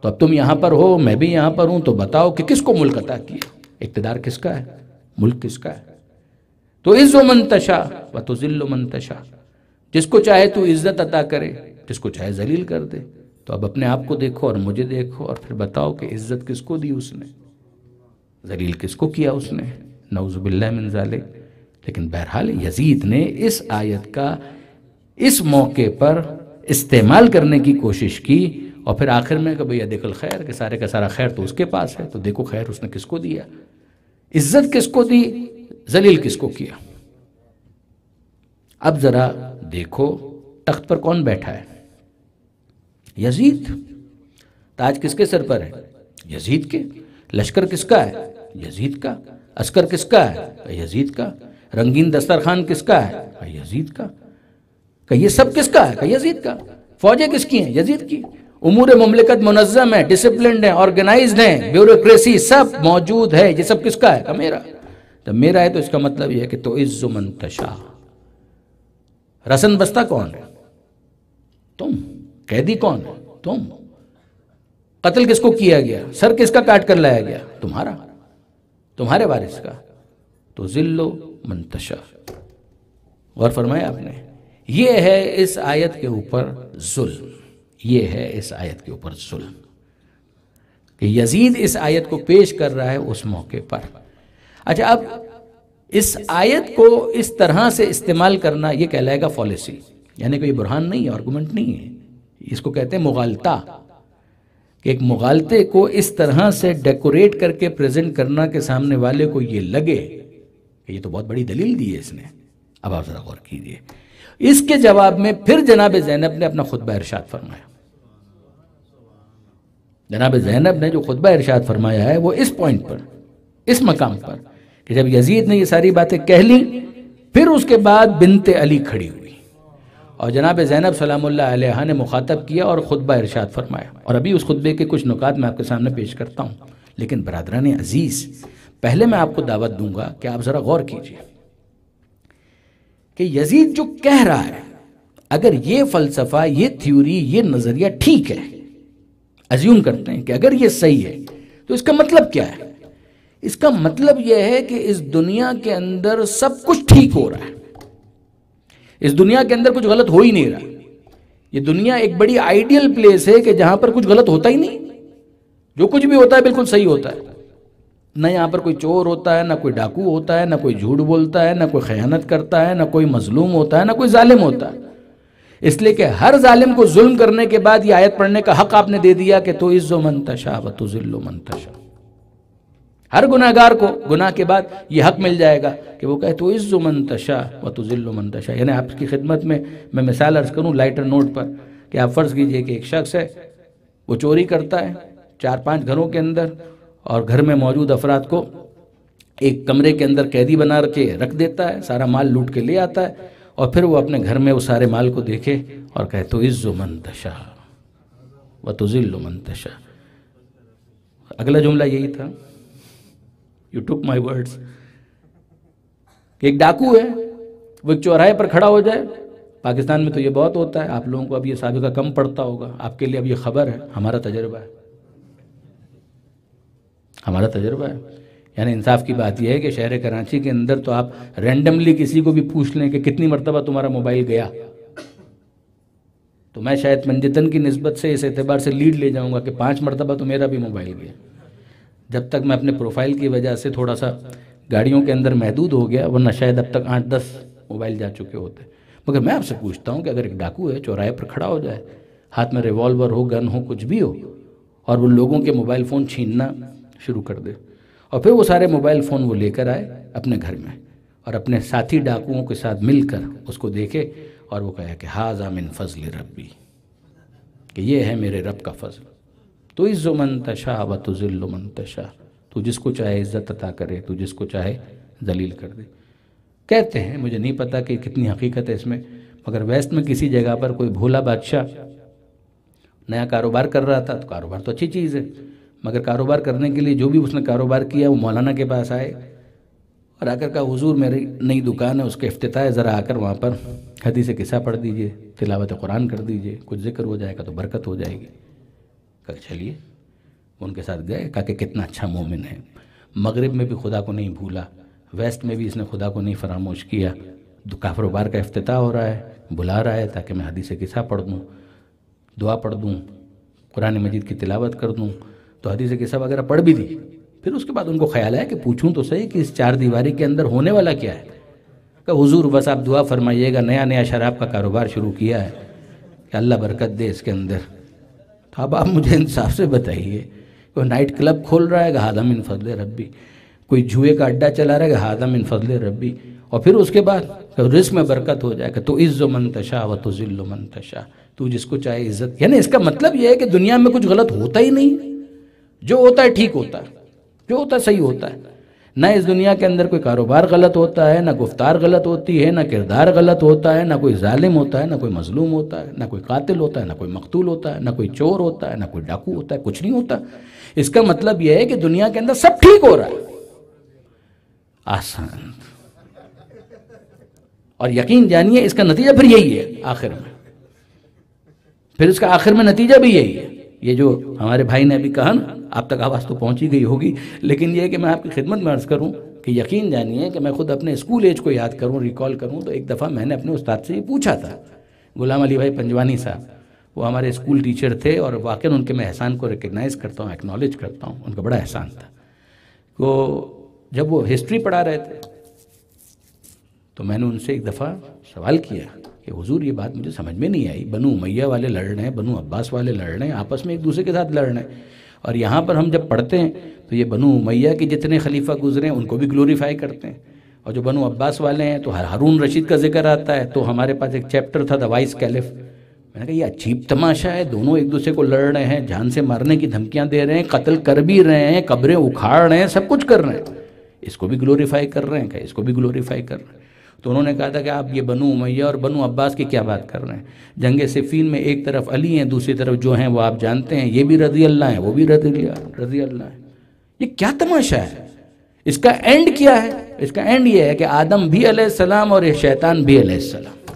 تو اب تم یہاں پر ہو، میں بھی یہاں پر ہوں، تو بتاؤ کہ کس کو ملک عطا کیا؟ اقتدار کس کا ہے؟ ملک کس کا ہے؟ تو عز من تشاء و تذل من تشاء، جس کو چاہے تو عزت عطا کرے، جس کو چاہے ذلیل کر دے۔ تو اب اپنے آپ کو دیکھو اور مجھے دیکھو اور پھر بتاؤ کہ عزت کس کو دی اس نے، ذلیل کس کو کیا اس نے؟ نعوذ باللہ من ذالک۔ لیکن بہرحال یزید نے اس آیت کا اس موقع پر استعمال کرنے کی کوشش کی، اور پھر آخر میں کہ بھئی دیکھ الخیر، کہ سارے کا سارا خیر تو اس کے پاس ہے، تو دیکھو خیر اس نے کس کو دیا، عزت کس کو دی، ذلیل کس کو کیا۔ اب ذرا دیکھو تخت پر کون بیٹھا ہے؟ یزید۔ تاج کس کے سر پر ہے؟ یزید کے۔ لشکر کس کا ہے؟ یزید کا۔ عسکر کس کا ہے؟ یزید کا۔ رنگین دسترخوان کس کا ہے؟ یزید کا۔ کہ یہ سب کس کا ہے؟ کہ یزید کا۔ فوجیں کس کی ہیں؟ یزید کی۔ امور مملکت منظم ہے، ڈسپلنڈ ہیں، آرگنائزڈ ہیں، بیوروکریسی سب موجود ہے، یہ سب کس کا ہے؟ کہ میرا۔ جب میرا ہے تو اس کا مطلب یہ ہے کہ تو عز من تشاء۔ رسن بستہ کون ہے؟ تم۔ قیدی کون ہے؟ تم۔ قتل کس کو کیا گیا؟ سر کس کا کاٹ کر لایا گیا؟ تمہارا، تمہارے وارث کا۔ تو ذل من تشاء۔ غور فرمایا آپ نے، یہ ہے اس آیت کے اوپر ظلم، یہ ہے اس آیت کے اوپر ظلم کہ یزید اس آیت کو پیش کر رہا ہے اس موقع پر۔ اچھا، اب اس آیت کو اس طرح سے استعمال کرنا یہ کہلائے گا فالیسی، یعنی کوئی برہان نہیں ہے، آرگومنٹ نہیں ہے، اس کو کہتے ہیں مغالطہ، کہ ایک مغالطے کو اس طرح سے ڈیکوریٹ کر کے پریزنٹ کرنا کہ سامنے والے کو یہ لگے کہ یہ تو بہت بڑی دلیل دی ہے اس نے۔ اب آپ ذرا غور کیجئے، اس کے جواب میں پھر جناب زینب نے اپنا خطبہ ارشاد فرمایا۔ جناب زینب نے جو خطبہ ارشاد فرمایا ہے وہ اس پوائنٹ پر، اس مقام پر، کہ جب یزید نے یہ ساری باتیں کہہ لیں، پھر اس کے بعد بنت علی کھڑی ہوئی اور جناب زینب سلام اللہ علیہا نے مخاطب کیا اور خطبہ ارشاد فرمایا۔ اور ابھی اس خطبے کے کچھ نکات میں آپ کے سامنے پیش کرتا ہوں، لیکن برادران عزیز، پہلے میں آپ کو دعوت دوں گا کہ آپ ذرا غور کیجئے کہ یزید جو کہہ رہا ہے، اگر یہ فلسفہ، یہ تھیوری، یہ نظریہ ٹھیک ہے، ازیوم کرتے ہیں کہ اگر یہ صحیح ہے، تو اس کا مطلب کیا ہے؟ اس کا مطلب یہ ہے کہ اس دنیا کے اندر سب کچھ ٹھیک ہو رہا ہے، اس دنیا کے اندر کچھ غلط ہو ہی نہیں رہا۔ یہ دنیا ایک بڑی آئیڈیل پلیس ہے کہ جہاں پر کچھ غلط ہوتا ہی نہیں، جو کچھ بھی ہوتا ہے بالکل صحیح ہوتا ہے، نہ یہاں پر کوئی چور ہوتا ہے، نہ کوئی ڈاکو ہوتا ہے، نہ کوئی جھوٹ بولتا ہے، نہ کوئی خیانت کرتا ہے، نہ کوئی مظلوم ہوتا ہے، نہ کوئی ظالم ہوتا ہے۔ اس لیے کہ ہر ظالم کو ظلم کرنے کے بعد یہ آیت پڑھنے کا حق آپ نے دے دیا کہ تو عز من تشاء و تذل من تشاء۔ ہر گناہگار کو گناہ کے بعد یہ حق مل جائے گا کہ وہ کہے تو عز من تشاء و تذل من تشاء۔ یعنی آپ کی خدمت میں مثال عرض کروں لائٹر نوٹ پر، کہ آپ فرض کیجئے کہ ایک شخص ہے، وہ چوری کرتا ہے 4-5 گھروں کے اندر، اور گھر میں موجود افراد کو ایک کمرے کے اندر قیدی بنا کے رکھ دیتا ہے، سارا مال لوٹ کے لے آتا ہے، اور پھر وہ اپنے گھر میں اس سارے مال کو دیکھے اور کہے تو عز من تشاء و تذل من تشاء۔ اگلا جملہ یہی تھا، You took my words، کہ ایک ڈاکو ہے، وہ ایک چوراہے پر کھڑا ہو جائے، پاکستان میں تو یہ بہت ہوتا ہے، آپ لوگوں کو اب یہ سابقہ کم پڑتا ہوگا، آپ کے لیے اب یہ خبر ہے، ہمارا تجربہ ہے، ہمارا تجربہ ہے۔ یعنی انصاف کی بات یہ ہے کہ شہر کراچی کے اندر تو آپ رینڈملی کسی کو بھی پوچھ لیں کہ کتنی مرتبہ تمہارا موبائل گیا، تو میں شاید منجتن کی نسبت سے اس اعتبار سے لیڈ لے جاؤں گا کہ 5 مرتبہ تو میرا بھی موبائل گیا۔ جب تک میں اپنے پروفائل کی وجہ سے تھوڑا سا گاڑیوں کے اندر محدود ہو گیا، ورنہ شاید اب تک 8-10 موبائل جا چکے ہوتے۔ مگر میں آپ سے پوچھتا ہوں کہ اگر ایک ڈاکو ہے، چوراہے پر کھڑا ہو جائے، ہاتھ میں ریوالور ہو، گن ہو، کچھ بھی ہو، اور وہ لوگوں کے موبائل فون چھیننا شروع کر دے، اور پھر وہ سارے موبائل فون وہ لے کر آئے اپنے گھر میں، اور اپنے ساتھی ڈاکوؤں کے ساتھ مل کر اس کو دیکھے اور وہ کہے کہ ھذا من فضل ربی، کہ یہ ہے میرے رب کا فضل، تو عز من تشاء و تذل من تشاء، تو جس کو چاہے عزت عطا کرے، تو جس کو چاہے ذلیل کر دے۔ کہتے ہیں، مجھے نہیں پتا کہ کتنی حقیقت ہے اس میں، مگر ویسٹ میں کسی جگہ پر کوئی بھولا بادشاہ نیا کاروبار کر رہا تھا، تو کاروبار تو اچھی چیز ہے، مگر کاروبار کرنے کے لیے جو بھی اس نے کاروبار کیا وہ مولانا کے پاس آئے اور آ کر کہا حضور میری نئی دکان ہے، اس کے افتتاح ہے، ذرا آ کر وہاں پر حدیث قصہ پڑھ دیجئے، تلاوت قرآن کر دیجئے، کچھ ذکر ہو جائے گا تو برکت ہو جائے گی۔ کہا چلیے، ان کے ساتھ گئے، کہا کہ کتنا اچھا مومن ہے، مغرب میں بھی خدا کو نہیں بھولا، ویسٹ میں بھی اس نے خدا کو نہیں فراموش کیا، کاروبار کا افتتاح ہو رہا ہے، بلا رہا ہے تاکہ میں حدیث قصہ پڑھ دوں، دعا پڑھ دوں، قرآن مجید کی تلاوت کر دوں، تو حدیث قصہ وغیرہ پڑھ بھی دی۔ پھر اس کے بعد ان کو خیال آیا کہ پوچھوں تو صحیح کہ اس چار دیواری کے اندر ہونے والا کیا ہے؟ کہ حضور بس آپ دعا فرمائیے گا، نیا شراب کا کاروبار شروع کیا ہے کہ اللہ برکت دے اس کے اندر۔ تو اب آپ مجھے انصاف سے بتائیے، کوئی نائٹ کلب کھول رہا ہے کہ ھذا من فضل ربی، کوئی جوئے کا اڈا چلا رہا ہے کہ ھذا من فضل ربی، اور پھر اس کے بعد رزق میں برکت ہو جائے کہ تو عز من تشاء و تذل من تشاء، تو جس کو چاہے عزت۔ یعنی اس کا مطلب یہ ہے کہ دنیا میں کچھ غلط ہوتا ہی نہیں، جو ہوتا ہے ٹھیک ہوتا ہے، جو ہوتا ہے صحیح ہوتا ہے۔ نہ اس دنیا کے اندر کوئی کاروبار غلط ہوتا ہے، نہ گفتار غلط ہوتی ہے، نہ کردار غلط ہوتا ہے، نہ کوئی ظالم ہوتا ہے، نہ کوئی مظلوم ہوتا ہے، نہ کوئی قاتل ہوتا ہے، نہ کوئی مقتول ہوتا ہے، نہ کوئی چور ہوتا ہے، نہ کوئی ڈاکو ہوتا ہے، کچھ نہیں ہوتا۔ اس کا مطلب یہ ہے کہ دنیا کے اندر سب ٹھیک ہو رہا ہے۔ آسان، اور یقین جانیے اس کا نتیجہ پھر یہی ہے آخر میں، پھر اس کا آخر میں نتیجہ بھی یہی ہے۔ یہ جو ہمارے بھائی نے ابھی کہا نا، آپ تک آواز تو پہنچی گئی ہوگی، لیکن یہ کہ میں آپ کی خدمت میں عرض کروں کہ یقین جانیے کہ میں خود اپنے اسکول ایج کو یاد کروں، ریکال کروں، تو ایک دفعہ میں نے اپنے استاد سے یہ پوچھا تھا، غلام علی بھائی پنجوانی صاحب، وہ ہمارے اسکول ٹیچر تھے، اور واقعاً ان کے میں احسان کو ریکگنائز کرتا ہوں، ایکنالج کرتا ہوں، ان کا بڑا احسان تھا۔ تو جب وہ ہسٹری پڑھا رہے تھے تو میں نے ان سے ایک دفعہ سوال کیا کہ حضور یہ بات مجھے سمجھ میں نہیں آئی، بنو امیہ والے لڑ رہے ہیں، بنو عباس والے لڑ رہے ہیں، آپس میں ایک دوسرے کے ساتھ لڑ رہے ہیں، اور یہاں پر ہم جب پڑھتے ہیں تو یہ بنو امیہ کے جتنے خلیفہ گزرے ہیں ان کو بھی گلوریفائی کرتے ہیں، اور جو بنو عباس والے ہیں تو ہارون رشید کا ذکر آتا ہے، تو ہمارے پاس ایک چیپٹر تھا دا وائس کیلف۔ میں نے کہا یہ عجیب تماشا ہے، دونوں ایک دوسرے کو لڑ رہے ہیں، جان سے مارنے کی دھمکیاں دے رہے ہیں، قتل کر بھی رہے ہیں، قبریں اکھاڑ رہے ہیں، سب کچھ کر رہے ہیں، اس کو بھی گلوریفائی کر رہے ہیں کہ اس کو بھی گلوریفائی کر رہے ہیں۔ تو انہوں نے کہا تھا کہ آپ یہ بنو امیہ اور بنو عباس کی کیا بات کر رہے ہیں؟ جنگ صفین میں ایک طرف علی ہیں، دوسری طرف جو ہیں وہ آپ جانتے ہیں، یہ بھی رضی اللہ ہیں، وہ بھی رضی اللہ ہیں۔ یہ کیا تماشا ہے؟ اس کا اینڈ کیا ہے؟ اس کا اینڈ یہ ہے کہ آدم بھی علیہ السلام اور شیطان بھی علیہ السلام،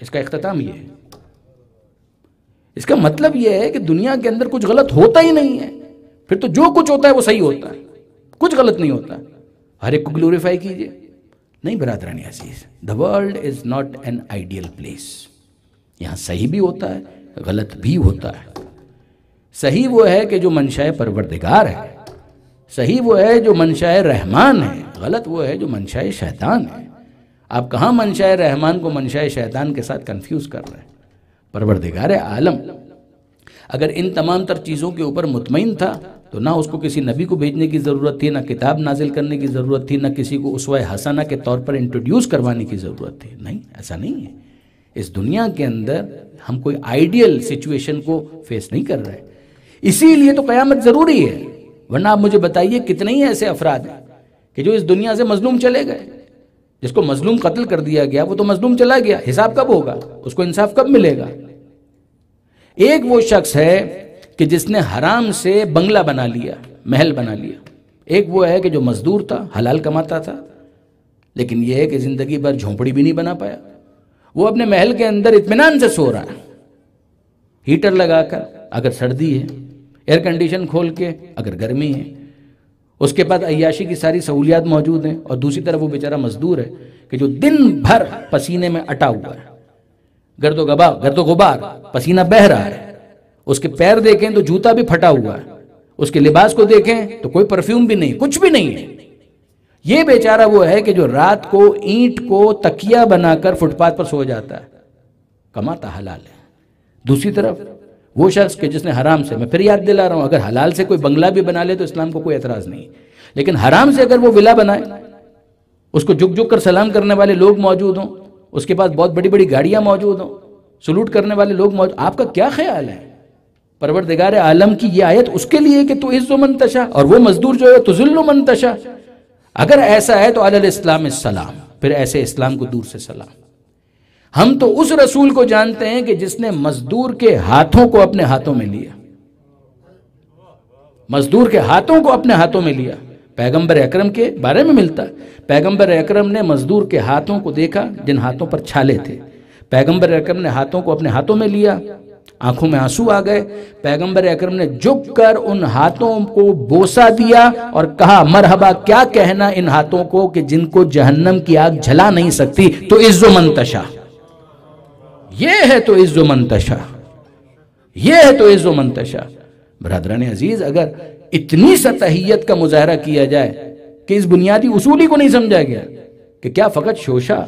اس کا اختتام یہ ہے۔ اس کا مطلب یہ ہے کہ دنیا کے اندر کچھ غلط ہوتا ہی نہیں ہے، پھر تو جو کچھ ہوتا ہے وہ صحیح ہوتا ہے، کچھ غلط نہیں ہوتا، ہر ایک کو گلوریفائی کیجئے۔ نہیں برادران عزیز، the world is not an ideal place، یہاں صحیح بھی ہوتا ہے، غلط بھی ہوتا ہے۔ صحیح وہ ہے کہ جو منشاء پروردگار ہے، صحیح وہ ہے جو منشاء رحمان ہے، غلط وہ ہے جو منشاء شیطان ہے۔ آپ کہاں منشاء رحمان کو منشاء شیطان کے ساتھ کنفیوز کر رہے ہیں؟ پروردگار عالم اگر ان تمام تر چیزوں کے اوپر مطمئن تھا تو نہ اس کو کسی نبی کو بھیجنے کی ضرورت تھی، نہ کتاب نازل کرنے کی ضرورت تھی، نہ کسی کو اسوہ حسنہ کے طور پر انٹروڈیوس کروانے کی ضرورت تھی۔ نہیں، ایسا نہیں ہے۔ اس دنیا کے اندر ہم کوئی آئیڈیل سچویشن کو فیس نہیں کر رہے، اسی لیے تو قیامت ضروری ہے۔ ورنہ آپ مجھے بتائیے کتنے ہی ایسے افراد ہیں کہ جو اس دنیا سے مظلوم چلے گئے، جس کو مظلوم قتل کر دیا گیا وہ تو مظلوم چلا گیا، حساب کب ہوگا؟ اس کو انصاف کب ملے گا؟ ایک وہ شخص ہے کہ جس نے حرام سے بنگلہ بنا لیا، محل بنا لیا۔ ایک وہ ہے کہ جو مزدور تھا، حلال کماتا تھا، لیکن یہ ہے کہ زندگی بھر جھونپڑی بھی نہیں بنا پایا۔ وہ اپنے محل کے اندر اطمینان سے سو رہا ہے، ہیٹر لگا کر اگر سردی ہے، ایئر کنڈیشن کھول کے اگر گرمی ہے، اس کے پاس عیاشی کی ساری سہولیات موجود ہیں، اور دوسری طرف وہ بیچارہ مزدور ہے کہ جو دن بھر پسینے میں اٹا ہوا ہے، گرد و غبار پسینہ بہہ رہا ہے، اس کے پیر دیکھیں تو جوتا بھی پھٹا ہوا ہے، اس کے لباس کو دیکھیں تو کوئی پرفیوم بھی نہیں، کچھ بھی نہیں ہے۔ یہ بیچارہ وہ ہے کہ جو رات کو اینٹ کو تکیہ بنا کر فٹ پاتھ پر سو جاتا ہے، کماتا حلال ہے۔ دوسری طرف وہ شخص کہ جس نے حرام سے، میں پھر یاد دلا رہا ہوں، اگر حلال سے کوئی بنگلہ بھی بنا لے تو اسلام کو کوئی اعتراض نہیں، لیکن حرام سے اگر وہ ولا بنائے، اس کو جھک جھک کر سلام کرنے والے لوگ موجود ہوں، اس کے پاس بہت بڑی بڑی گاڑیاں موجود ہوں، سلوٹ کرنے والے لوگ موجود، آپ کا کیا خیال ہے؟ پروردگار عالم کی یہ آیت اس کے لیے کہ تو عز من تشاء، اور وہ مزدور جو ہے تو ذل من تشاء۔ اگر ایسا ہے تو علی الاسلام السلام، پھر ایسے اسلام کو دور سے سلام۔ ہم تو اس رسول کو جانتے ہیں کہ جس نے مزدور کے ہاتھوں کو اپنے ہاتھوں میں لیا، مزدور کے ہاتھوں کو اپنے ہاتھوں میں لیا۔ پیغمبر اکرم کے بارے میں ملتا ہے، پیغمبر اکرم نے مزدور کے ہاتھوں کو دیکھا جن ہاتھوں پر چھالے تھے، پیغمبر اکرم نے ہاتھوں کو اپنے ہاتھوں میں لیا، آنکھوں میں آنسو آ گئے، پیغمبر اکرم نے جھک کر ان ہاتھوں کو بوسہ دیا اور کہا مرحبا، کیا کہنا ان ہاتھوں کو کہ جن کو جہنم کی آگ جھلا نہیں سکتی، تو عز و منتشا، یہ ہے تو عز و منتشا، یہ ہے تو عز و منتشا۔ برادران عزیز، اگر اتنی سطحیت کا مظاہرہ کیا جائے کہ اس بنیادی اصولی کو نہیں سمجھا گیا کہ کیا فقط شوشہ،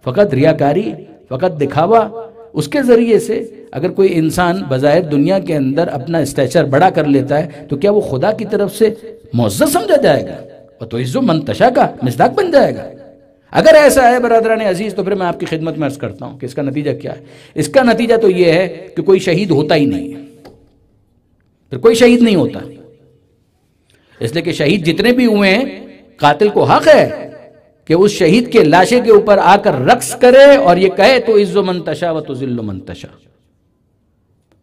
فقط ریاکاری، فقط دکھاوا، اس کے ذریعے سے اگر کوئی انسان بظاہر دنیا کے اندر اپنا اسٹیچر بڑا کر لیتا ہے تو کیا وہ خدا کی طرف سے معزز سمجھا جائے گا اور تو عز و منتشا کا مصداق بن جائے گا؟ اگر ایسا ہے برادران عزیز تو پھر میں آپ کی خدمت میں عرض کرتا ہوں کہ اس کا نتیجہ کیا ہے۔ اس کا نتیجہ تو یہ ہے کہ کوئی شہید ہوتا ہی نہیں ہے، پھر کوئی شہید نہیں ہوتا، اس لیے کہ شہید جتنے بھی ہوئے ہیں قاتل کو حق ہے کہ اس شہید کے لاشے کے اوپر آ کر رقص کرے اور یہ کہے تو عز و منتشا و تذل منتشا۔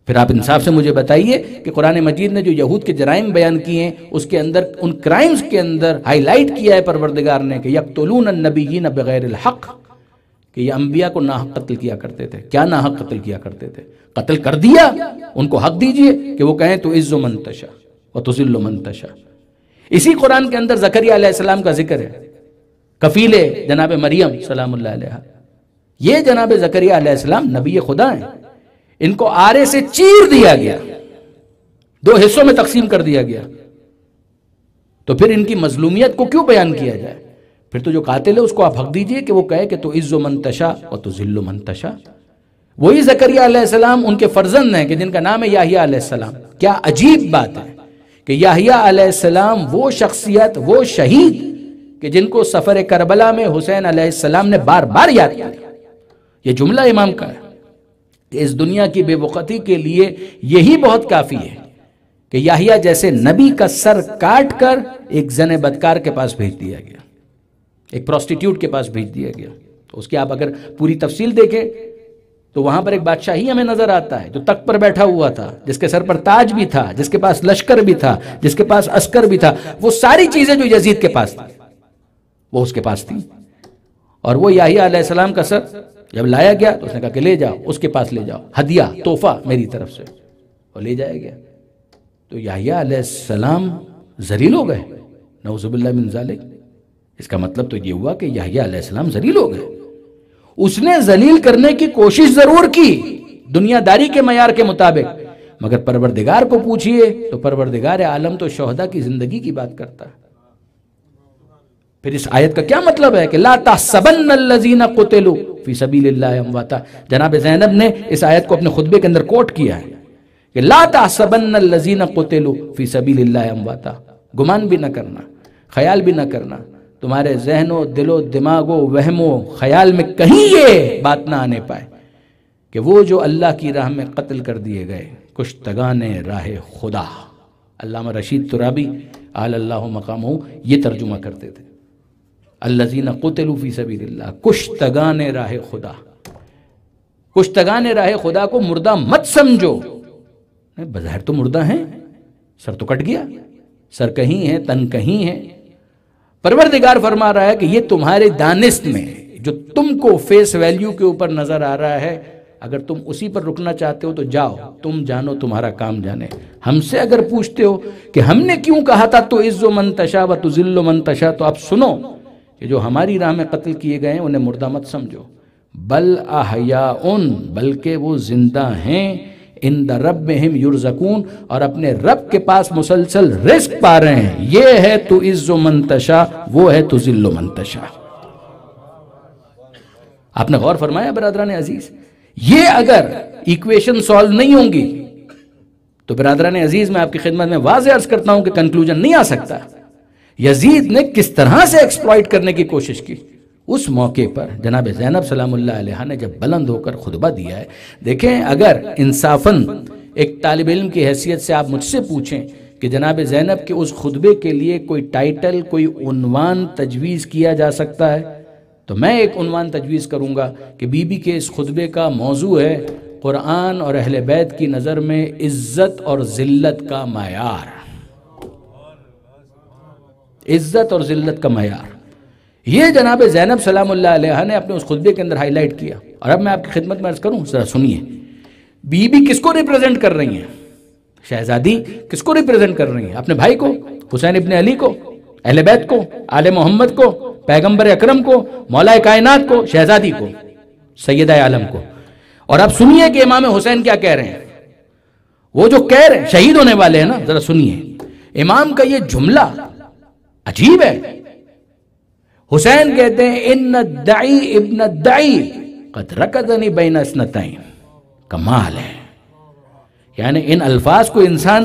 پھر آپ انصاف سے مجھے بتائیے کہ قرآن مجید نے جو یہود کے جرائم بیان کیے ہیں اس کے اندر، ان کرائمز کے اندر ہائی لائٹ کیا ہے پروردگار نے کہ یقتلون النبیین بغیر الحق، کہ یہ انبیاء کو ناحق قتل کیا کرتے تھے۔ کیا ناحق قتل کیا کرتے تھے؟ قتل کر دیا، ان کو حق دیجئے کہ وہ کہیں تو عز و منتشا و تذل منتشا۔ اسی قرآن کے اندر زکریا علیہ السلام کا ذکر ہے، کفیل جناب مریم سلام اللہ علیہ۔ یہ جناب زکریا علیہ السلام نبی خدا ہیں، ان کو آرے سے چیر دیا گیا، دو حصوں میں تقسیم کر دیا گیا، تو پھر ان کی مظلومیت کو کیوں بیان کیا جائے؟ پھر تو جو قاتل ہے اس کو آپ حق دیجئے کہ وہ کہے کہ تو عز و منتشا و تذل منتشا۔ وہی زکریا علیہ السلام ان کے فرزند ہیں کہ جن کا نام ہے یحییٰ علیہ السلام۔ کیا عجیب بات ہے کہ یحییٰ علیہ السلام وہ شخصیت، وہ شہید کہ جن کو سفر کربلا میں حسین علیہ السلام نے بار بار یاد کیا۔ یہ جملہ امام کا ہے کہ اس دنیا کی بے وقتی کے لیے یہی بہت کافی ہے کہ یحییٰ جیسے نبی کا سر کاٹ کر ایک زن بدکار کے پاس بھیج دیا گیا، ایک پروسٹیٹیوٹ کے پاس بھیج دیا گیا۔ تو اس کی آپ اگر پوری تفصیل دیکھیں تو وہاں پر ایک بادشاہ ہی ہمیں نظر آتا ہے جو تخت پر بیٹھا ہوا تھا، جس کے سر پر تاج بھی تھا، جس کے پاس لشکر بھی تھا، جس کے پاس عسکر بھی تھا، وہ ساری چیزیں جو یزید کے پاس تھی وہ اس کے پاس تھی۔ اور وہ یحییٰ علیہ السلام کا سر جب لایا گیا تو اس نے کہا کہ لے جاؤ، اس کے پاس لے جاؤ، ہدیہ، تحفہ میری طرف سے، اور لے جایا گیا۔ تو یحییٰ علیہ السلام ذلیل ہو گئے، نعوذ باللہ من ذالک۔ اس کا مطلب تو یہ ہوا کہ یحییٰ علیہ السلام ذلیل ہو گئے۔ اس نے ذلیل کرنے کی کوشش ضرور کی دنیا داری کے معیار کے مطابق، مگر پروردگار کو پوچھئے تو پروردگار عالم تو شہداء کی زندگی کی بات کرتا ہے۔ پھر اس آیت کا کیا مطلب ہے کہ لا تحسبن الذین قتلوا فی سبیل اللہ امواتا۔ جناب زینب نے اس آیت کو اپنے خطبے کے اندر کوٹ کیا ہے کہ لا تحسبن الذین قتلوا فی سبیل اللہ امواتا۔ گمان بھی نہ کرنا، خیال بھی نہ کرنا، تمہارے ذہن و دل و دماغ و وہم و خیال میں کہیں یہ بات نہ آنے پائے کہ وہ جو اللہ کی راہ میں قتل کر دیے گئے کشتگان راہ خدا۔ علامہ رشید ترابی اعلی اللہ مقامہ یہ ترجمہ کرتے تھے، الذین قتلوا فی سبیل اللہ، کشتگان راہ خدا۔ کشتگان راہ خدا کو مردہ مت سمجھو، بظاہر تو مردہ ہیں، سر تو کٹ گیا، سر کہیں ہے، تن کہیں ہے۔ پروردگار فرما رہا ہے کہ یہ تمہارے دانست میں جو تم کو فیس ویلیو کے اوپر نظر آ رہا ہے، اگر تم اسی پر رکنا چاہتے ہو تو جاؤ، تم جانو تمہارا کام جانے۔ ہم سے اگر پوچھتے ہو کہ ہم نے کیوں کہا تھا تو عز و منتشا و تذل منتشا، تو آپ سنو کہ جو ہماری راہ میں قتل کیے گئے ہیں انہیں مردہ مت سمجھو، بل احیاء، بلکہ وہ زندہ ہیں، عند ربہم یرزقون، اور اپنے رب کے پاس مسلسل رزق پا رہے ہیں۔ یہ ہے تو عز و منتشا، وہ ہے تو ذل و منتشا۔ آپ نے غور فرمایا برادران عزیز؟ یہ اگر ایکویشن سالو نہیں ہوں گی تو برادران عزیز میں آپ کی خدمت میں واضح عرض کرتا ہوں کہ کنکلوژن نہیں آ سکتا۔ یزید نے کس طرح سے ایکسپلائٹ کرنے کی کوشش کی۔ اس موقع پر جناب زینب سلام اللہ علیہ نے جب بلند ہو کر خطبہ دیا ہے، دیکھیں اگر انصافاً ایک طالب علم کی حیثیت سے آپ مجھ سے پوچھیں کہ جناب زینب کے اس خطبے کے لیے کوئی ٹائٹل، کوئی عنوان تجویز کیا جا سکتا ہے تو میں ایک عنوان تجویز کروں گا کہ بی بی کے اس خطبے کا موضوع ہے قرآن اور اہل بیت کی نظر میں عزت اور ذلت کا معیار. عزت اور ذلت کا معیار یہ جناب زینب سلام اللہ علیہ نے اپنے اس خطبے کے اندر ہائی لائٹ کیا. اور اب میں آپ کی خدمت میں عرض کروں، ذرا سنیے. بی بی کس کو ریپریزنٹ کر رہی ہیں؟ شہزادی کس کو ریپریزنٹ کر رہی ہیں؟ اپنے بھائی کو، حسین ابن علی کو، اہل بیت کو، آل محمد کو، پیغمبر اکرم کو، مولا کائنات کو، شہزادی کو، سیدہ عالم کو. اور اب سنیے کہ امام حسین کیا کہہ رہے ہیں. وہ جو کہہ رہے ہیں شہید ہونے والے ہیں نا، ذرا سنیے امام کا یہ جملہ عجیب ہے. حسین کہتے ہیں ان الدعی ابن الدعی قد رکضنی بین اثنتین. کمال ہے. یعنی ان الفاظ کو انسان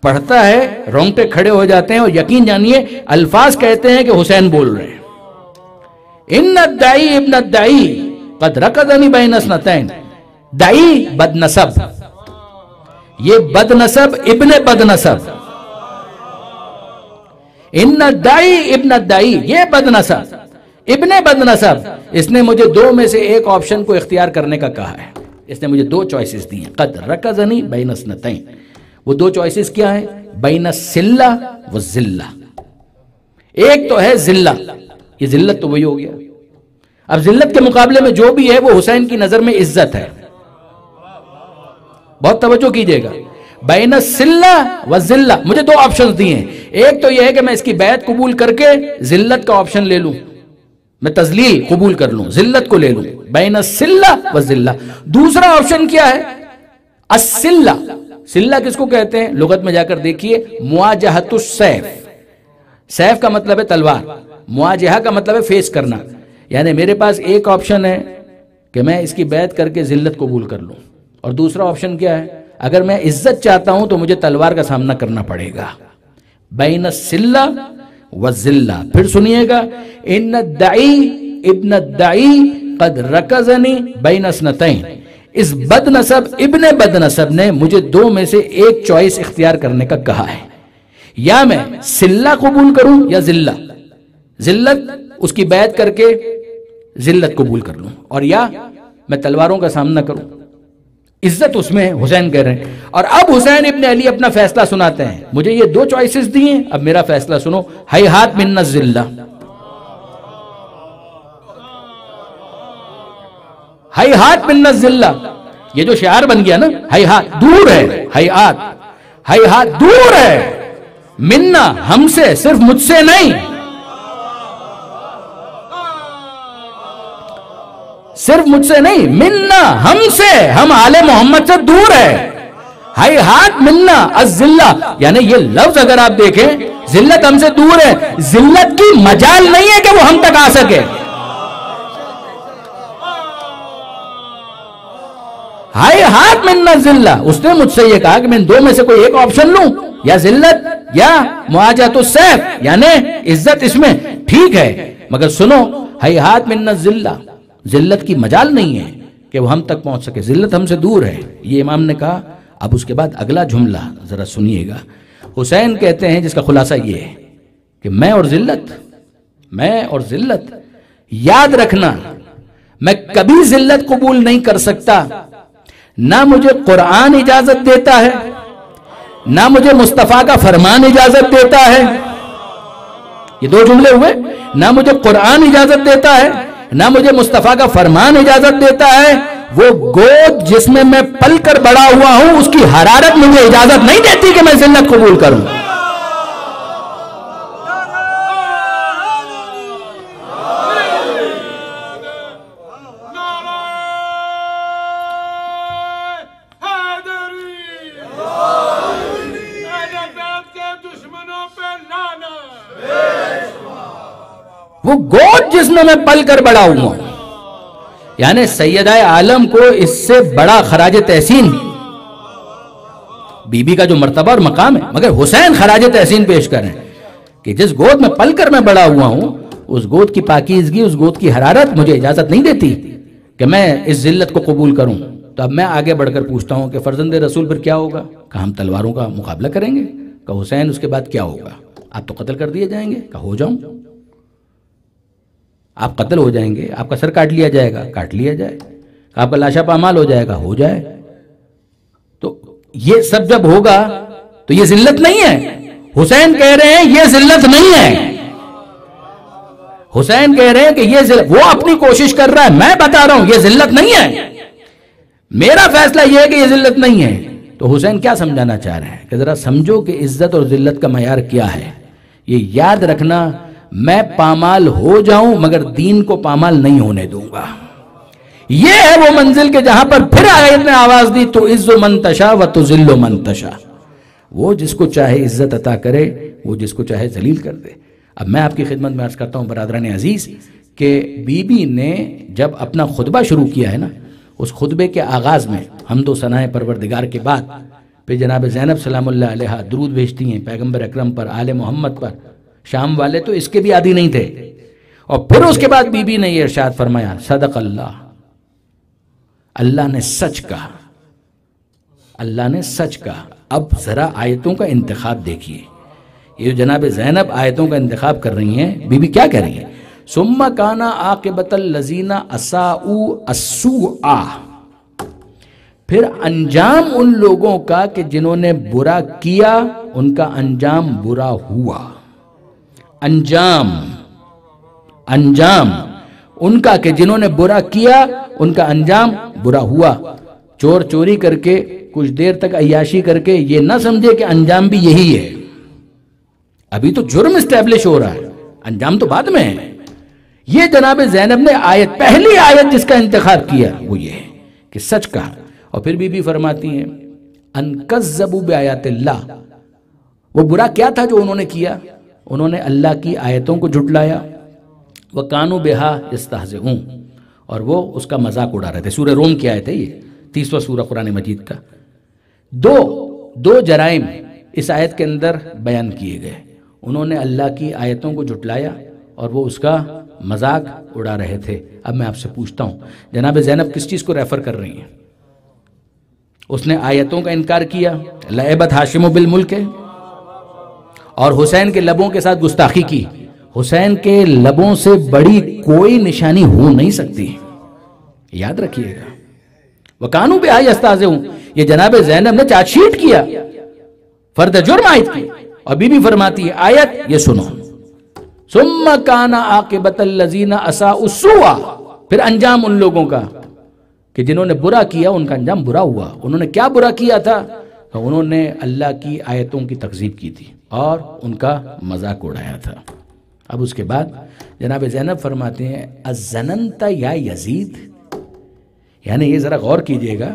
پڑھتا ہے رونگٹے کھڑے ہو جاتے ہیں، اور یقین جانیے الفاظ کہتے ہیں کہ حسین بول رہے ہیں. ان الدعی ابن الدعی قد رکضنی بین اثنتین. دعی بد نسب، یہ بد نسب ابن بد نسب. ان الدعی ابن الدعی یہ بد نسب ابن بد نسب. اس نے مجھے دو میں سے ایک آپشن کو اختیار کرنے کا کہا ہے. اس نے مجھے دو چوائسز دی ہیں. قد رکضنی بین اثنتین. وہ دو چوائسز کیا ہیں؟ بین السلہ والذلہ. ایک تو ہے ذلہ، یہ ذلت تو وہی ہو گیا. اب ذلت کے مقابلے میں جو بھی ہے وہ حسین کی نظر میں عزت ہے. بہت توجہ کیجئے گا. بین السلہ والذلہ مجھے دو آپشنز دیے ہیں. ایک تو یہ ہے کہ میں اس کی بیعت قبول کر کے ذلت کا آپشن لے لوں، میں تذلیل قبول کر لوں، ذلت کو لے لوں. بین السلہ والذلہ. دوسرا آپشن کیا ہے؟ السلہ. سلہ کس کو کہتے ہیں؟ لغت میں جا کر دیکھیے، مواجہۃ السیف. سیف کا مطلب ہے تلوار، مواجہہ کا مطلب ہے فیس کرنا. یعنی میرے پاس ایک آپشن ہے کہ میں اس کی بیعت کر کے ذلت قبول کر لوں، اور دوسرا آپشن کیا ہے؟ اگر میں عزت چاہتا ہوں تو مجھے تلوار کا سامنا کرنا پڑے گا. بین السلہ والذلہ. پھر سنیے گا، ان الدعی ابن الدعی قد رکضنی بین اثنتین. اس بد نسب ابن بد نسب نے مجھے دو میں سے ایک چوائس اختیار کرنے کا کہا ہے. یا میں سلہ قبول کروں یا ذلہ. ذلت اس کی بیعت کر کے ذلت قبول کر لوں، اور یا میں تلواروں کا سامنا کروں. عزت اس میں ہے، حسین کہہ رہے ہیں. اور اب حسین ابن علی اپنا فیصلہ سناتے ہیں. مجھے یہ دو چوائسز دی ہیں، اب میرا فیصلہ سنو. ہیہات من الذلہ، ہیہات من الذلہ. یہ جو شعار بن گیا نا، ہیہات دور ہے، ہیہات ہیہات دور ہے، منا ہم سے، صرف مجھ سے نہیں، صرف مجھ سے نہیں، منا ہم سے، ہم آل محمد سے دور ہے. ہیہات منا الذلہ، یعنی یہ لفظ اگر آپ دیکھیں، ذلت ہم سے دور ہے. ذلت کی مجال نہیں ہے کہ وہ ہم تک آ سکے. ہیہات منا الذلہ. اس نے مجھ سے یہ کہا کہ میں دو میں سے کوئی ایک آپشن لوں، یا ذلت یا مواجہۃ السیف، یعنی عزت اس میں. ٹھیک ہے، مگر سنو، ہیہات منا الذلہ، ذلت کی مجال نہیں ہے کہ وہ ہم تک پہنچ سکے، ذلت ہم سے دور ہے. یہ امام نے کہا. اب اس کے بعد اگلا جملہ ذرا سنیے گا. حسین کہتے ہیں، جس کا خلاصہ یہ ہے کہ میں اور ذلت، یاد رکھنا میں کبھی ذلت قبول نہیں کر سکتا. نہ مجھے قرآن اجازت دیتا ہے، نہ مجھے مصطفیٰ کا فرمان اجازت دیتا ہے. یہ دو جملے ہوئے. نہ مجھے قرآن اجازت دیتا ہے، نہ مجھے مصطفیٰ کا فرمان اجازت دیتا ہے. وہ گود جس میں میں پل کر بڑا ہوا ہوں، اس کی حرارت مجھے اجازت نہیں دیتی کہ میں ذلت قبول کروں. وہ گود جس میں پل کر بڑا ہوا، یعنی سیدہ عالم کو اس سے بڑا خراج تحسین، بی بی کا جو مرتبہ اور مقام ہے، مگر حسین خراج تحسین پیش کریں کہ جس گود میں پل کر میں بڑا ہوا ہوں، اس گود کی پاکیزگی، اس گود کی حرارت مجھے اجازت نہیں دیتی کہ میں اس ذلت کو قبول کروں. تو اب میں آگے بڑھ کر پوچھتا ہوں کہ فرزند رسول پر کیا ہوگا؟ کہ ہم تلواروں کا مقابلہ کریں گے. کہ حسین اس کے بعد کیا ہوگا؟ آپ تو قتل کر دیے جائیں گے. کہ ہو جاؤں، آپ قتل ہو جائیں گے، آپ کا سر کاٹ لیا جائے گا، کاٹ لیا جائے، آپ کا لاشا پامال ہو جائے گا، ہو جائے. تو یہ سب جب ہوگا تو یہ ذلت نہیں ہے. حسین کہہ رہے ہیں یہ ذلت نہیں ہے. حسین کہہ رہے ہیں کہ یہ ذلت، وہ اپنی کوشش کر رہا ہے، میں بتا رہا ہوں یہ ذلت نہیں ہے. میرا فیصلہ یہ ہے کہ یہ ذلت نہیں ہے. تو حسین کیا سمجھانا چاہ رہے ہیں کہ ذرا سمجھو کہ عزت اور ذلت کا معیار کیا ہے. یہ یاد رکھنا، میں پامال ہو جاؤں مگر دین کو پامال نہیں ہونے دوں گا. یہ ہے وہ منزل کہ جہاں پر پھر آیت نے آواز دی تو عز من تشاء و تذل من تشاء. وہ جس کو چاہے عزت عطا کرے، وہ جس کو چاہے ذلیل کر دے. اب میں آپ کی خدمت میں عرض کرتا ہوں برادران عزیز کہ بی بی نے جب اپنا خطبہ شروع کیا ہے نا، اس خطبے کے آغاز میں حمد و ثناء پروردگار کے بعد پھر جناب زینب سلام اللہ علیہا درود بھیجتی ہیں پیغمبر اکرم پر، آل محمد پر. شام والے تو اس کے بھی عادی نہیں تھے. اور پھر اس کے بعد بی بی نے یہ ارشاد فرمایا، صدق اللہ، اللہ نے سچ کہا، اللہ نے سچ کہا. اب ذرا آیتوں کا انتخاب دیکھیے. یہ جناب زینب آیتوں کا انتخاب کر رہی ہیں. بی بی کیا کہہ رہی ہیں؟ ثم کان عاقبۃ الذین اساءوا السوء. پھر انجام ان لوگوں کا کہ جنہوں نے برا کیا ان کا انجام برا ہوا. انجام ان کا کہ جنہوں نے برا کیا ان کا انجام برا ہوا. چور چوری کر کے کچھ دیر تک عیاشی کر کے یہ نہ سمجھے کہ انجام بھی یہی ہے. ابھی تو جرم اسٹیبلش ہو رہا ہے، انجام تو بعد میں ہے. یہ جناب زینب نے آیت، پہلی آیت جس کا انتخاب کیا وہ یہ ہے کہ سچ کہا. اور پھر بی بی فرماتی ہیں ان کذبوا بآیات اللہ. وہ برا کیا تھا جو انہوں نے کیا؟ انہوں نے اللہ کی آیتوں کو جھٹلایا. وَكَانُوا بِهَا يَسْتَهْزِئُونَ، اور وہ اس کا مذاق اڑا رہے تھے. سورہ روم کی آیت ہے یہ، 30واں سورہ قرآن مجید کا. دو جرائم اس آیت کے اندر بیان کیے گئے. انہوں نے اللہ کی آیتوں کو جھٹلایا اور وہ اس کا مذاق اڑا رہے تھے. اب میں آپ سے پوچھتا ہوں جناب زینب کس چیز کو ریفر کر رہی ہیں؟ اس نے آیتوں کا انکار کیا، لعبت ہاشم بالملک، اور حسین کے لبوں کے ساتھ گستاخی کی. حسین کے لبوں سے بڑی کوئی نشانی ہو نہیں سکتی، یاد رکھیے گا. وَكَانُوا بِهَا يَسْتَهْزِئُونَ، یہ جناب زینب نے چارج شیٹ کیا، فرد جرم عائد کی. اور بی بی فرماتی ہے آیت یہ سنو، ثُمَّ كَانَ عَاقِبَةَ الَّذِينَ أَسَاءُوا السُّوءَ. پھر انجام ان لوگوں کا کہ جنہوں نے برا کیا ان کا انجام برا ہوا. انہوں نے کیا برا کیا تھا؟ تو انہوں نے اللہ کی آیتوں کی تکذیب کی تھی اور ان کا مذاق اڑایا تھا. اب اس کے بعد جناب زینب فرماتے ہیں اَظَّنَنْتَ یا یزید. یعنی یہ ذرا غور کیجئے گا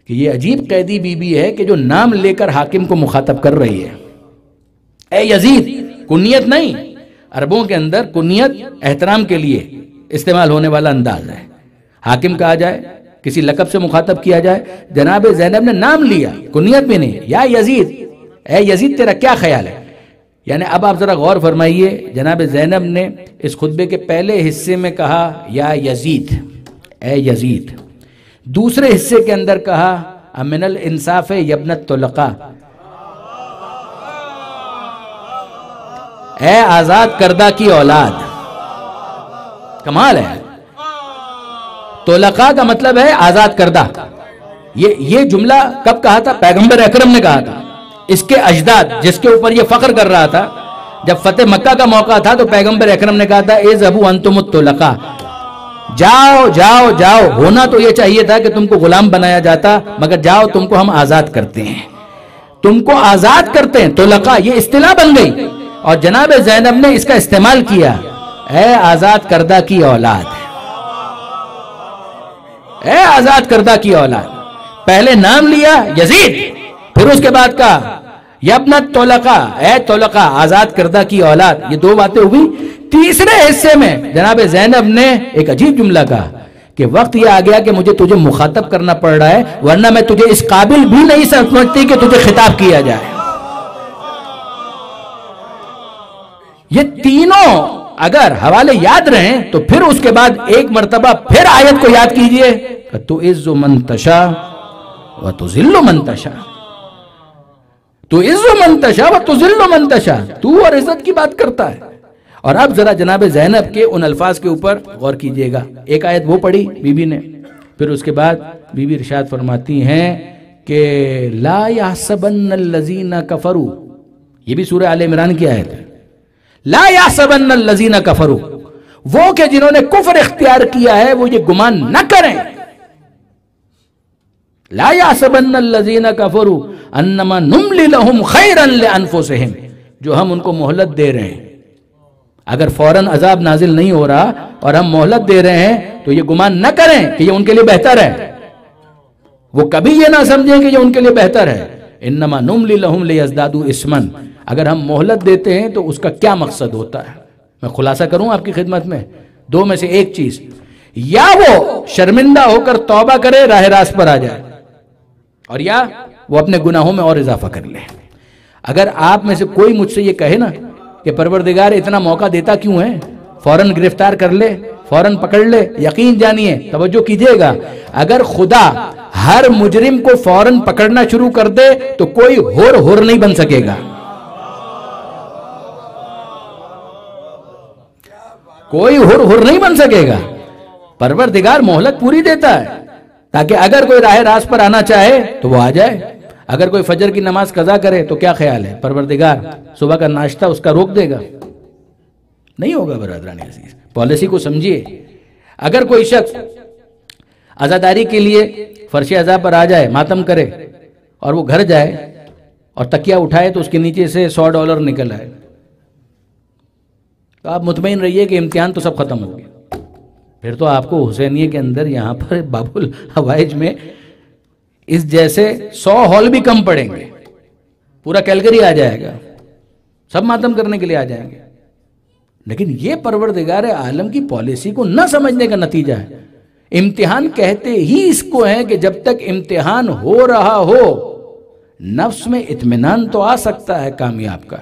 کہ یہ عجیب قیدی بی بی ہے کہ جو نام لے کر حاکم کو مخاطب کر رہی ہے. اے یزید، کنیت نہیں. عربوں کے اندر کنیت احترام کے لیے استعمال ہونے والا انداز ہے. حاکم کہا جائے، کسی لقب سے مخاطب کیا جائے. جناب زینب نے نام لیا، کنیت بھی نہیں. یا یزید، اے یزید تیرا کیا خیال ہے؟ یعنی اب آپ ذرا غور فرمائیے، جناب زینب نے اس خطبے کے پہلے حصے میں کہا یا یزید، اے یزید. دوسرے حصے کے اندر کہا امن الانصاف یبن الطلقاء، اے آزاد کردہ کی اولاد. کمال ہے. طلقاء کا مطلب ہے آزاد کردہ. یہ جملہ کب کہا تھا؟ پیغمبر اکرم نے کہا تھا. اس کے اجداد جس کے اوپر یہ فخر کر رہا تھا، جب فتح مکہ کا موقع تھا تو پیغمبر اکرم نے کہا تھا اذهبوا انتم الطلقاء، جاؤ جاؤ جاؤ. ہونا تو یہ چاہیے تھا کہ تم کو غلام بنایا جاتا، مگر جاؤ تم کو ہم آزاد کرتے ہیں، تم کو آزاد کرتے ہیں. طلقاء یہ اصطلاح بن گئی اور جناب زینب نے اس کا استعمال کیا، اے آزاد کردہ کی اولاد، اے آزاد کردہ کی اولاد. پہلے نام لیا یزید، پھر اس کے بعد کہا یا ابن الطلقاء، اے طلقاء آزاد کردہ کی اولاد. یہ دو باتیں ہوئی. تیسرے حصے میں جناب زینب نے ایک عجیب جملہ کہا کہ وقت یہ آ گیا کہ مجھے تجھے مخاطب کرنا پڑ رہا ہے، ورنہ میں تجھے اس قابل بھی نہیں سمجھتی کہ تجھے خطاب کیا جائے. یہ تینوں اگر حوالے یاد رہیں تو پھر اس کے بعد ایک مرتبہ پھر آیت کو یاد کیجئے کہ تُعِزُّ مَن تَشَاءُ وَتُذِلُّ مَن تَشَاءُ. تُعِزُّ مَن تَشَاءُ وَتُذِلُّ مَن تَشَاءُ. تو اور عزت کی بات کرتا ہے اور اب ذرا جناب زینب کے ان الفاظ کے اوپر غور کیجئے گا. ایک آیت وہ پڑھی بی بی نے، پھر اس کے بعد بی بی ارشاد فرماتی ہیں کہ لا یحسبن الذین کفروا، یہ بھی سورہ آل عمران کی آیت ہے. لا یحسبن الذین کفروا، وہ کہ جنہوں نے کفر اختیار کیا ہے وہ یہ گمان نہ کریں. لا یحسبن الذین کفروا انما نملی لهم خیرا لانفسهم، جو ہم ان کو مہلت دے رہے ہیں، اگر فوراً عذاب نازل نہیں ہو رہا اور ہم مہلت دے رہے ہیں تو یہ گمان نہ کریں کہ یہ ان کے لیے بہتر ہے. وہ کبھی یہ نہ سمجھیں کہ یہ ان کے لیے بہتر ہے. انما نملی لهم لیزدادوا اثما، اگر ہم مہلت دیتے ہیں تو اس کا کیا مقصد ہوتا ہے؟ میں خلاصہ کروں آپ کی خدمت میں، دو میں سے ایک چیز، یا وہ شرمندہ ہو کر توبہ کرے، راہ راست پر آ جائے، اور یا وہ اپنے گناہوں میں اور اضافہ کر لے. اگر آپ میں سے کوئی مجھ سے یہ کہے نا کہ پروردگار اتنا موقع دیتا کیوں ہے، فوراً گرفتار کر لے، فوراً پکڑ لے، یقین جانیے، توجہ کیجئے گا، اگر خدا ہر مجرم کو فوراً پکڑنا شروع کر دے تو کوئی ہور نہیں بن سکے گا. کوئی ہور نہیں بن سکے گا. پروردگار مہلت پوری دیتا ہے تاکہ اگر کوئی راہ راست پر آنا چاہے تو وہ آ جائے. اگر کوئی فجر کی نماز قضا کرے تو کیا خیال ہے، پروردگار صبح کا ناشتہ اس کا روک دے گا؟ نہیں ہوگا. برادران عزیز، پالیسی کو سمجھیے. اگر کوئی شخص عزاداری کے لیے فرش عزا پر آ جائے، ماتم کرے، اور وہ گھر جائے اور تکیہ اٹھائے تو اس کے نیچے سے $100 نکل آئے، تو آپ مطمئن رہیے کہ امتحان تو سب ختم ہو گیا. پھر تو آپ کو حسینیہ کے اندر یہاں پر باب الحوائج میں اس جیسے 100 ہال بھی کم پڑیں گے. پورا کیلگری آ جائے گا، سب ماتم کرنے کے لیے آ جائیں گے. لیکن یہ پروردگار عالم کی پالیسی کو نہ سمجھنے کا نتیجہ ہے. امتحان کہتے ہی اس کو ہے کہ جب تک امتحان ہو رہا ہو نفس میں اطمینان تو آ سکتا ہے کامیاب کا،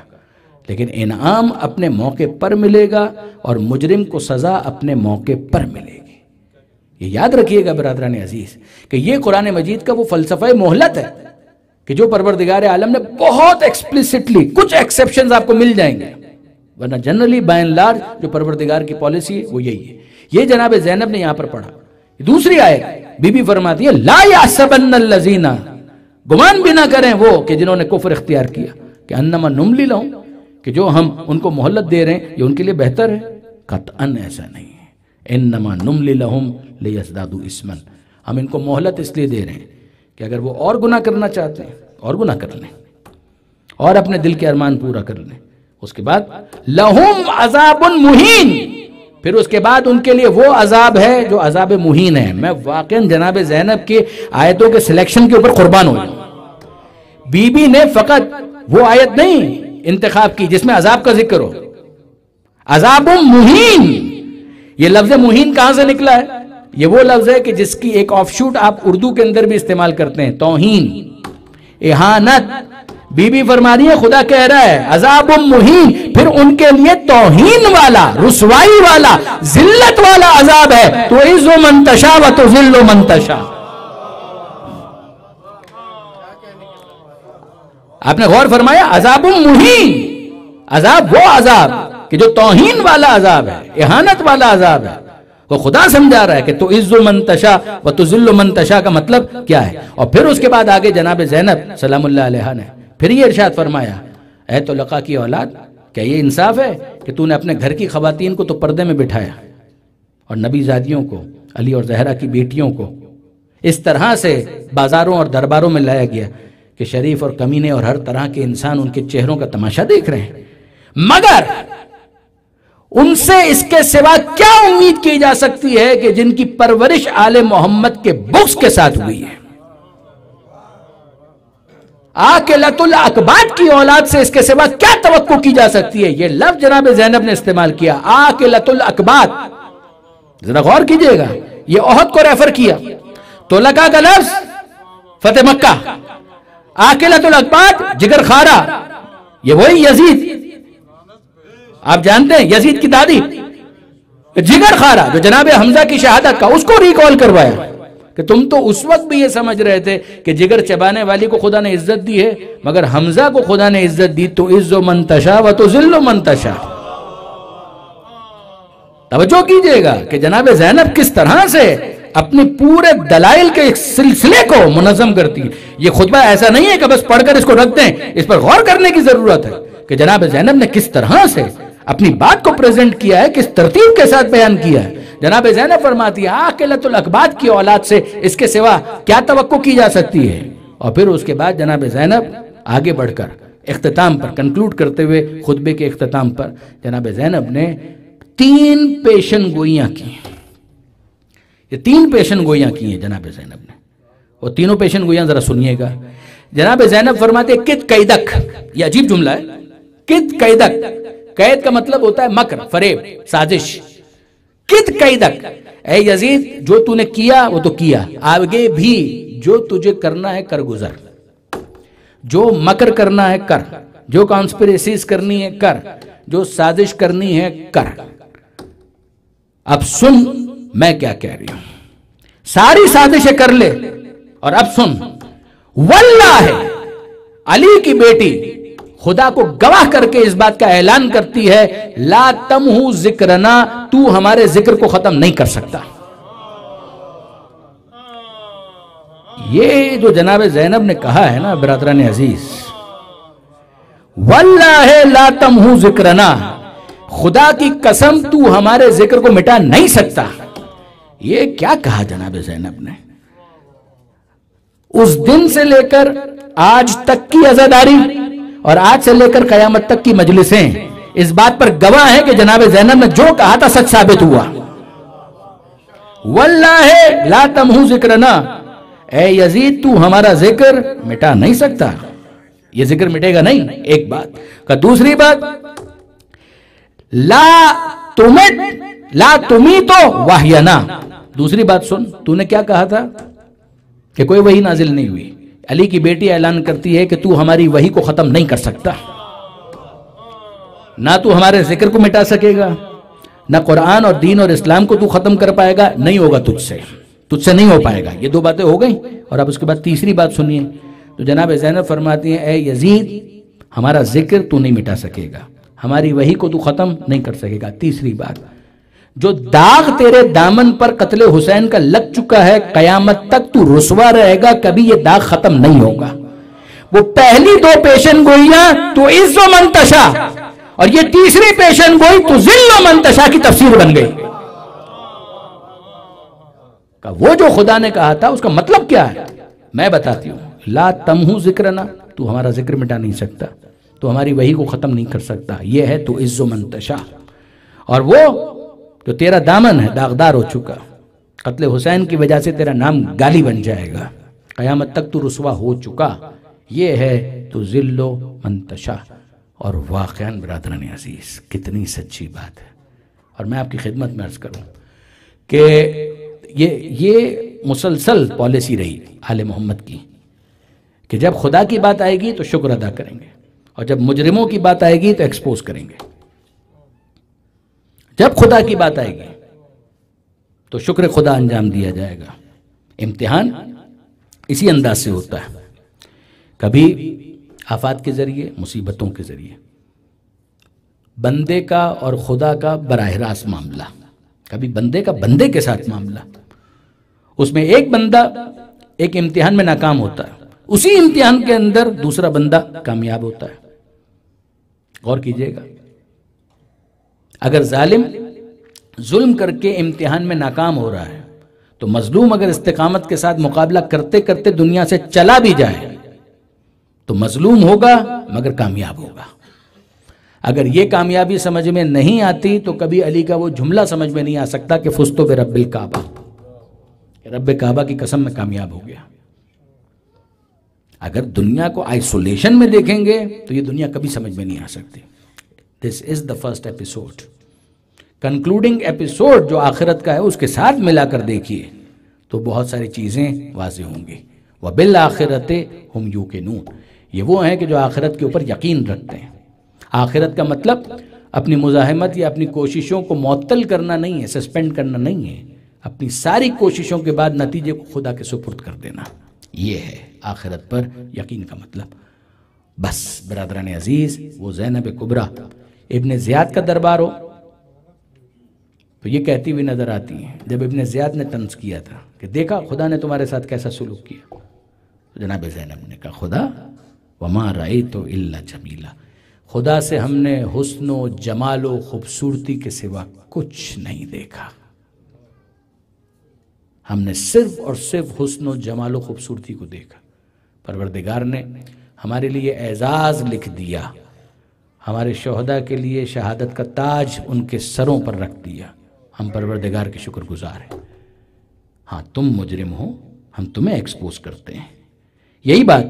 لیکن انعام اپنے موقع پر ملے گا اور مجرم کو سزا اپنے موقع پر ملے گی. یہ یاد رکھیے گا برادران عزیز کہ یہ قرآن مجید کا وہ فلسفہ مہلت ہے کہ جو پروردگار عالم نے بہت ایکسپلیسٹلی، کچھ ایکسیپشنز آپ کو مل جائیں گے، ورنہ جنرلی بائی اینڈ لارج جو پروردگار کی پالیسی ہے وہ یہی ہے. یہ جناب زینب نے یہاں پر پڑھا. دوسری آیت بی بی فرماتی ہے لا یحسبن الذین، گمان بھی نہ کریں وہ کہ جنہوں نے کفر اختیار کیا، کہ انما نملی لہم، کہ جو ہم ان کو مہلت دے رہے ہیں یہ ان کے لیے بہتر ہے. قطعاً ایسا نہیں ہے. انما نملی لہم لیزدادوا اثما، ہم ان کو مہلت اس لیے دے رہے ہیں کہ اگر وہ اور گناہ کرنا چاہتے ہیں اور گناہ کر لیں اور اپنے دل کے ارمان پورا کر لیں. اس کے بعد لہم عذاب مہین، پھر اس کے بعد ان کے لیے وہ عذاب ہے جو عذاب مہین ہے. میں واقعاً جناب زینب کے آیتوں کے سلیکشن کے اوپر قربان ہو جاؤں. بی بی نے فقط وہ آیت نہیں انتخاب کی جس میں عذاب کا ذکر ہو. عذاب مہین، یہ لفظ مہین کہاں سے نکلا ہے؟ یہ وہ لفظ ہے کہ جس کی ایک آف شوٹ آپ اردو کے اندر بھی استعمال کرتے ہیں، توہین، اہانت. بی بی فرما رہی ہے خدا کہہ رہا ہے عذاب مہین، پھر ان کے لیے توہین والا، رسوائی والا، ذلت والا عذاب ہے. تو عز من تشاء و تذل من تشاء. آپ نے غور فرمایا، عذاب مہین، عذاب وہ عذاب کہ جو توہین والا عذاب ہے، اہانت والا عذاب ہے. وہ خدا سمجھا رہا ہے کہ تو عز من تشاء و تذل من تشاء کا مطلب کیا ہے. اور پھر اس کے بعد آگے جناب زینب سلام اللہ علیہا نے پھر یہ ارشاد فرمایا، اے طلقاء کی اولاد، کیا یہ انصاف ہے کہ تو نے اپنے گھر کی خواتین کو تو پردے میں بٹھایا اور نبی زادیوں کو، علی اور زہرا کی بیٹیوں کو اس طرح سے بازاروں اور درباروں میں لایا گیا کہ شریف اور کمینے اور ہر طرح کے انسان ان کے چہروں کا تماشا دیکھ رہے ہیں. مگر ان سے اس کے سوا کیا امید کی جا سکتی ہے کہ جن کی پرورش آل محمد کے بغض کے ساتھ ہوئی ہے. آکلۃ الاکباد کی اولاد سے اس کے سوا کیا توقع کی جا سکتی ہے. یہ لفظ جناب زینب نے استعمال کیا، آکلۃ الاکباد. ذرا غور کیجئے گا، یہ احد کو ریفر کیا. طلقاء کا لفظ فتح مکہ، آکلۃ الاکباد جگر خارا، یہ وہی یزید، آپ جانتے ہیں یزید کی دادی جگر خارا جو جناب حمزہ کی شہادت کا، اس کو ریکال کروایا کہ تم تو اس وقت بھی یہ سمجھ رہے تھے کہ جگر چبانے والی کو خدا نے عزت دی ہے، مگر حمزہ کو خدا نے عزت دی. تو عز من تشاء و تذل من تشاء. توجہ کیجئے گا کہ جناب زینب کس طرح سے اپنی پورے دلائل کے ایک سلسلے کو منظم کرتی ہے. یہ خطبہ ایسا نہیں ہے کہ بس پڑھ کر اس کو رکھ دیں, اس پر غور کرنے کی ضرورت ہے کہ جناب زینب نے کس طرح سے اپنی بات کو پریزنٹ کیا ہے, کس ترتیب کے ساتھ بیان کیا ہے. جناب زینب فرماتی ہے عاقلۃ الاقباط کی اولاد سے اس کے سوا کیا توقع کی جا سکتی ہے. اور پھر اس کے بعد جناب زینب آگے بڑھ کر اختتام پر کنکلوڈ کرتے ہوئے خطبے کے اختتام پر جناب زینب نے 3 پیشن گوئیاں کی. یہ 3 پیشن گوئیاں کی ہیں جناب زینب نے. وہ تینوں پیشن گوئیاں ذرا سنیے گا. جناب زینب فرماتے ہیں کت قیدک, یہ عجیب جملہ ہے, کت قیدک. قید کا مطلب ہوتا ہے مکر, فریب, سازش. کت قیدک, اے یزید جو تو نے کیا وہ تو کیا, آگے بھی جو تجھے کرنا ہے کر گزر. جو مکر کرنا ہے کر, جو کانسپریسیز کرنی ہے کر, جو سازش کرنی ہے کر. اب سن میں کیا کہہ رہی ہوں, ساری سازشیں کر لے. اور اب سن, واللہ علی کی بیٹی خدا کو گواہ کر کے اس بات کا اعلان کرتی ہے لا تمہو ذکرنا, تو ہمارے ذکر کو ختم نہیں کر سکتا. یہ جو جناب زینب نے کہا ہے نا برادران عزیز, واللہ لا تمہو ذکرنا, خدا کی قسم تو ہمارے ذکر کو مٹا نہیں سکتا. یہ کیا کہا جناب زینب نے؟ اس دن سے لے کر آج تک کی عزاداری اور آج سے لے کر قیامت تک کی مجلسیں اس بات پر گواہ ہیں کہ جناب زینب نے جو کہا تھا سچ ثابت ہوا. واللہ لا تمہو ذکرنا, اے یزید تو ہمارا ذکر مٹا نہیں سکتا. یہ ذکر مٹے گا نہیں, ایک بات کا. دوسری بات, لا تمیتو وحینا. دوسری بات سن, تو نے کیا کہا تھا کہ کوئی وحی نازل نہیں ہوئی. علی کی بیٹی اعلان کرتی ہے کہ تو ہماری وحی کو ختم نہیں کر سکتا, نہ تو ہمارے ذکر کو مٹا سکے گا, نہ قرآن اور دین اور اسلام کو تو ختم کر پائے گا. نہیں ہوگا تجھ سے نہیں ہو پائے گا. یہ 2 باتیں ہو گئیں. اور اب اس کے بعد تیسری بات سنیے. تو جناب زینب فرماتی ہیں اے یزید ہمارا ذکر تو نہیں مٹا سکے گا, ہماری وحی کو تو ختم نہیں کر سکے گا. تیسری بات, جو داغ تیرے دامن پر قتل حسین کا لگ چکا ہے قیامت تک تو رسوا رہے گا, کبھی یہ داغ ختم نہیں ہوگا. وہ پہلی 2 پیشن گوئیاں تو عز و منتشا, اور یہ تیسری پیشن گوئی تو ذل و منتشا کی تفسیر بن گئی. کہ وہ جو خدا نے کہا تھا اس کا مطلب کیا ہے میں بتاتی ہوں. لا تمہو ذکرنا, تو ہمارا ذکر مٹا نہیں سکتا, تو ہماری وحی کو ختم نہیں کر سکتا. یہ ہے تو عز و منتشا. اور وہ جو تیرا دامن ہے داغدار ہو چکا, قتل حسین کی وجہ سے تیرا نام گالی بن جائے گا, قیامت تک تو رسوا ہو چکا. یہ ہے تو ذل و منتشا. اور واقعاً برادران عزیز کتنی سچی بات ہے. اور میں آپ کی خدمت میں عرض کروں کہ یہ مسلسل پالیسی رہی آل محمد کی کہ جب خدا کی بات آئے گی تو شکر ادا کریں گے, اور جب مجرموں کی بات آئے گی تو ایکسپوز کریں گے. جب خدا کی بات آئے گی تو شکر خدا انجام دیا جائے گا. امتحان اسی انداز سے ہوتا ہے, کبھی آفات کے ذریعے, مصیبتوں کے ذریعے, بندے کا اور خدا کا براہ راست معاملہ, کبھی بندے کا بندے کے ساتھ معاملہ. اس میں ایک بندہ ایک امتحان میں ناکام ہوتا ہے, اسی امتحان کے اندر دوسرا بندہ کامیاب ہوتا ہے. غور کیجئے گا, اگر ظالم ظلم کر کے امتحان میں ناکام ہو رہا ہے تو مظلوم اگر استقامت کے ساتھ مقابلہ کرتے کرتے دنیا سے چلا بھی جائے تو مظلوم ہوگا مگر کامیاب ہوگا. اگر یہ کامیابی سمجھ میں نہیں آتی تو کبھی علی کا وہ جملہ سمجھ میں نہیں آ سکتا کہ فزت برب الکعبہ, رب کعبہ کی قسم میں کامیاب ہو گیا. اگر دنیا کو آئسولیشن میں دیکھیں گے تو یہ دنیا کبھی سمجھ میں نہیں آ سکتی. This is the first episode. Concluding episode جو آخرت کا ہے اس کے ساتھ ملا کر دیکھیے تو بہت ساری چیزیں واضح ہوں گی. وَبِالْآخِرَةِ هُمْ يُوقِنُونَ, یہ وہ ہیں کہ جو آخرت کے اوپر یقین رکھتے ہیں. آخرت کا مطلب اپنی مزاحمت یا اپنی کوششوں کو معطل کرنا نہیں ہے, سسپینڈ کرنا نہیں ہے, اپنی ساری کوششوں کے بعد نتیجے کو خدا کے سپرد کر دینا. یہ ہے آخرت پر یقین کا مطلب. بس برادران عزیز, وہ زینب کبریٰ ابن زیاد کا دربار ہو, تو یہ کہتی ہوئی نظر آتی ہیں جب ابن زیاد نے طنز کیا تھا کہ دیکھا خدا نے تمہارے ساتھ کیسا سلوک کیا، تو جناب زینب نے کہا خدا وما رأیت الا جمیلا، خدا سے ہم نے حسن و جمال و خوبصورتی کے سوا کچھ نہیں دیکھا، ہم نے صرف اور صرف حسن و جمال و خوبصورتی کو دیکھا۔ پروردگار نے ہمارے لیے اعزاز لکھ دیا، ہمارے شہداء کے لیے شہادت کا تاج ان کے سروں پر رکھ دیا، ہم پروردگار کے شکر گزار ہیں۔ ہاں تم مجرم ہو، ہم تمہیں ایکسپوز کرتے ہیں۔ یہی بات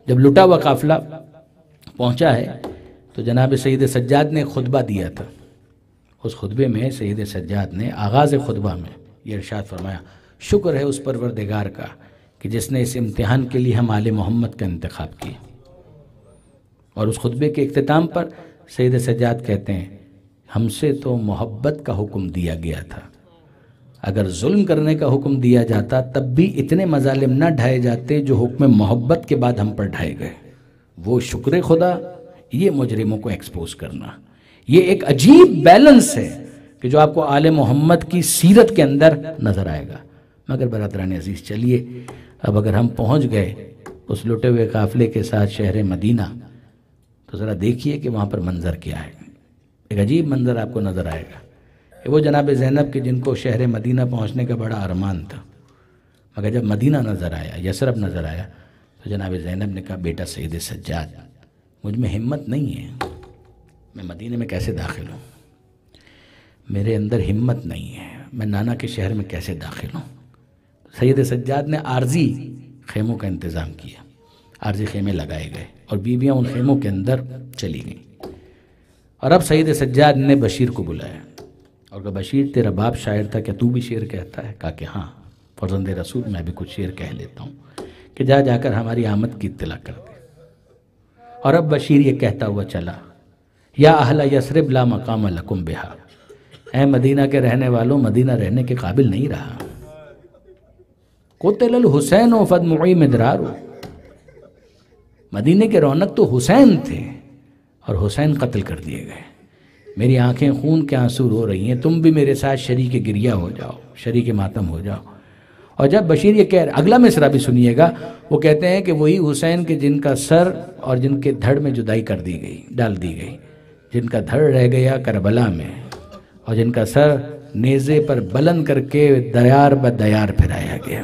جب لٹا ہوا قافلہ پہنچا ہے تو جناب سید سجاد نے خطبہ دیا تھا، اس خطبے میں سید سجاد نے آغاز خطبہ میں یہ ارشاد فرمایا شکر ہے اس پروردگار کا کہ جس نے اس امتحان کے لیے ہم آل محمد کا انتخاب کیا۔ اور اس خطبے کے اختتام پر سید سجاد کہتے ہیں ہم سے تو محبت کا حکم دیا گیا تھا، اگر ظلم کرنے کا حکم دیا جاتا تب بھی اتنے مظالم نہ ڈھائے جاتے جو حکم محبت کے بعد ہم پر ڈھائے گئے۔ وہ شکر خدا، یہ مجرموں کو ایکسپوز کرنا، یہ ایک عجیب بیلنس ہے کہ جو آپ کو آل محمد کی سیرت کے اندر نظر آئے گا۔ مگر برادران عزیز چلیے اب اگر ہم پہنچ گئے اس لٹے ہوئے قافلے کے ساتھ شہر مدینہ تو ذرا دیکھیے کہ وہاں پر منظر کیا ہے۔ ایک عجیب منظر آپ کو نظر آئے گا کہ وہ جناب زینب کے جن کو شہر مدینہ پہنچنے کا بڑا ارمان تھا، مگر جب مدینہ نظر آیا، یثرب نظر آیا تو جناب زینب نے کہا بیٹا سید سجاد مجھ میں ہمت نہیں ہے، میں مدینہ میں کیسے داخل ہوں، میرے اندر ہمت نہیں ہے، میں نانا کے شہر میں کیسے داخل ہوں۔ سید سجاد نے عارضی خیموں کا انتظام کیا، عارضی خیمے لگائے گئے اور بیویاں ان خیموں کے اندر چلی گئیں۔ اور اب سید سجاد نے بشیر کو بلایا اور کہا بشیر تیرا باپ شاعر تھا، کیا تو بھی شعر کہتا ہے؟ کہا کہ ہاں فرزند رسول میں بھی کچھ شعر کہہ لیتا ہوں، کہ جا کر ہماری آمد کی اطلاع کر دے۔ اور اب بشیر یہ کہتا ہوا چلا یا اہل یثرب لا مقام لکم بہا، اے مدینہ کے رہنے والوں مدینہ رہنے کے قابل نہیں رہا، قتل الحسین و فدمعی مدرار، مدینہ کے رونق تو حسین تھے اور حسین قتل کر دیے گئے، میری آنکھیں خون کے آنسو رو رہی ہیں، تم بھی میرے ساتھ شریک گریہ ہو جاؤ، شریک ماتم ہو جاؤ۔ اور جب بشیر یہ کہہ رہا، اگلا مصرع بھی سنیے گا، وہ کہتے ہیں کہ وہی حسین کے جن کا سر اور جن کے دھڑ میں جدائی کر دی گئی، ڈال دی گئی، جن کا دھڑ رہ گیا کربلا میں اور جن کا سر نیزے پر بلند کر کے دیار بدیار پھرایا گیا۔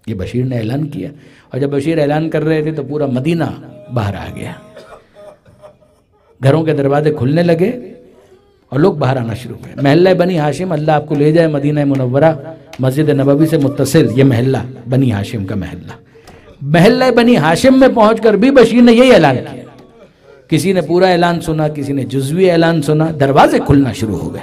یہ بشیر نے اعلان کیا، اور جب بشیر اعلان کر رہے تھے تو پورا مدینہ باہر آ گیا، گھروں کے دروازے کھلنے لگے اور لوگ باہر آنا شروع ہوئے۔ محلہ بنی ہاشم، اللہ آپ کو لے جائے مدینہ منورہ، مسجد نبوی سے متصل یہ محلہ بنی ہاشم کا محلہ بنی ہاشم میں پہنچ کر بھی بشیر نے یہی اعلان کیا، کسی نے پورا اعلان سنا، کسی نے جزوی اعلان سنا، دروازے کھلنا شروع ہو گئے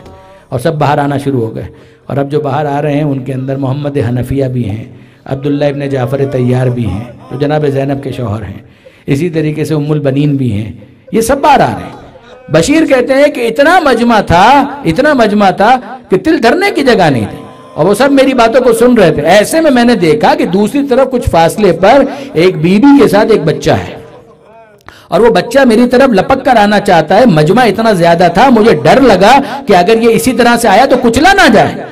اور سب باہر آنا شروع ہو گئے۔ اور اب جو باہر آ رہے ہیں ان کے اندر محمد حنفیہ بھی ہیں، عبداللہ ابن جعفر طیار بھی ہیں جو جناب زینب کے شوہر ہیں، اسی طریقے سے ام البنین بھی ہیں، یہ سب باہر آ رہے ہیں۔ بشیر کہتے ہیں کہ اتنا مجمع تھا کہ تل دھرنے کی جگہ نہیں تھی، اور وہ سب میری باتوں کو سن رہے تھے۔ ایسے میں نے دیکھا کہ دوسری طرف کچھ فاصلے پر ایک بی بی کے ساتھ ایک بچہ ہے، اور وہ بچہ میری طرف لپک کر آنا چاہتا ہے، مجمع اتنا زیادہ تھا، مجھے ڈر لگا کہ اگر یہ اسی طرح سے آیا تو کچلا نہ جائے۔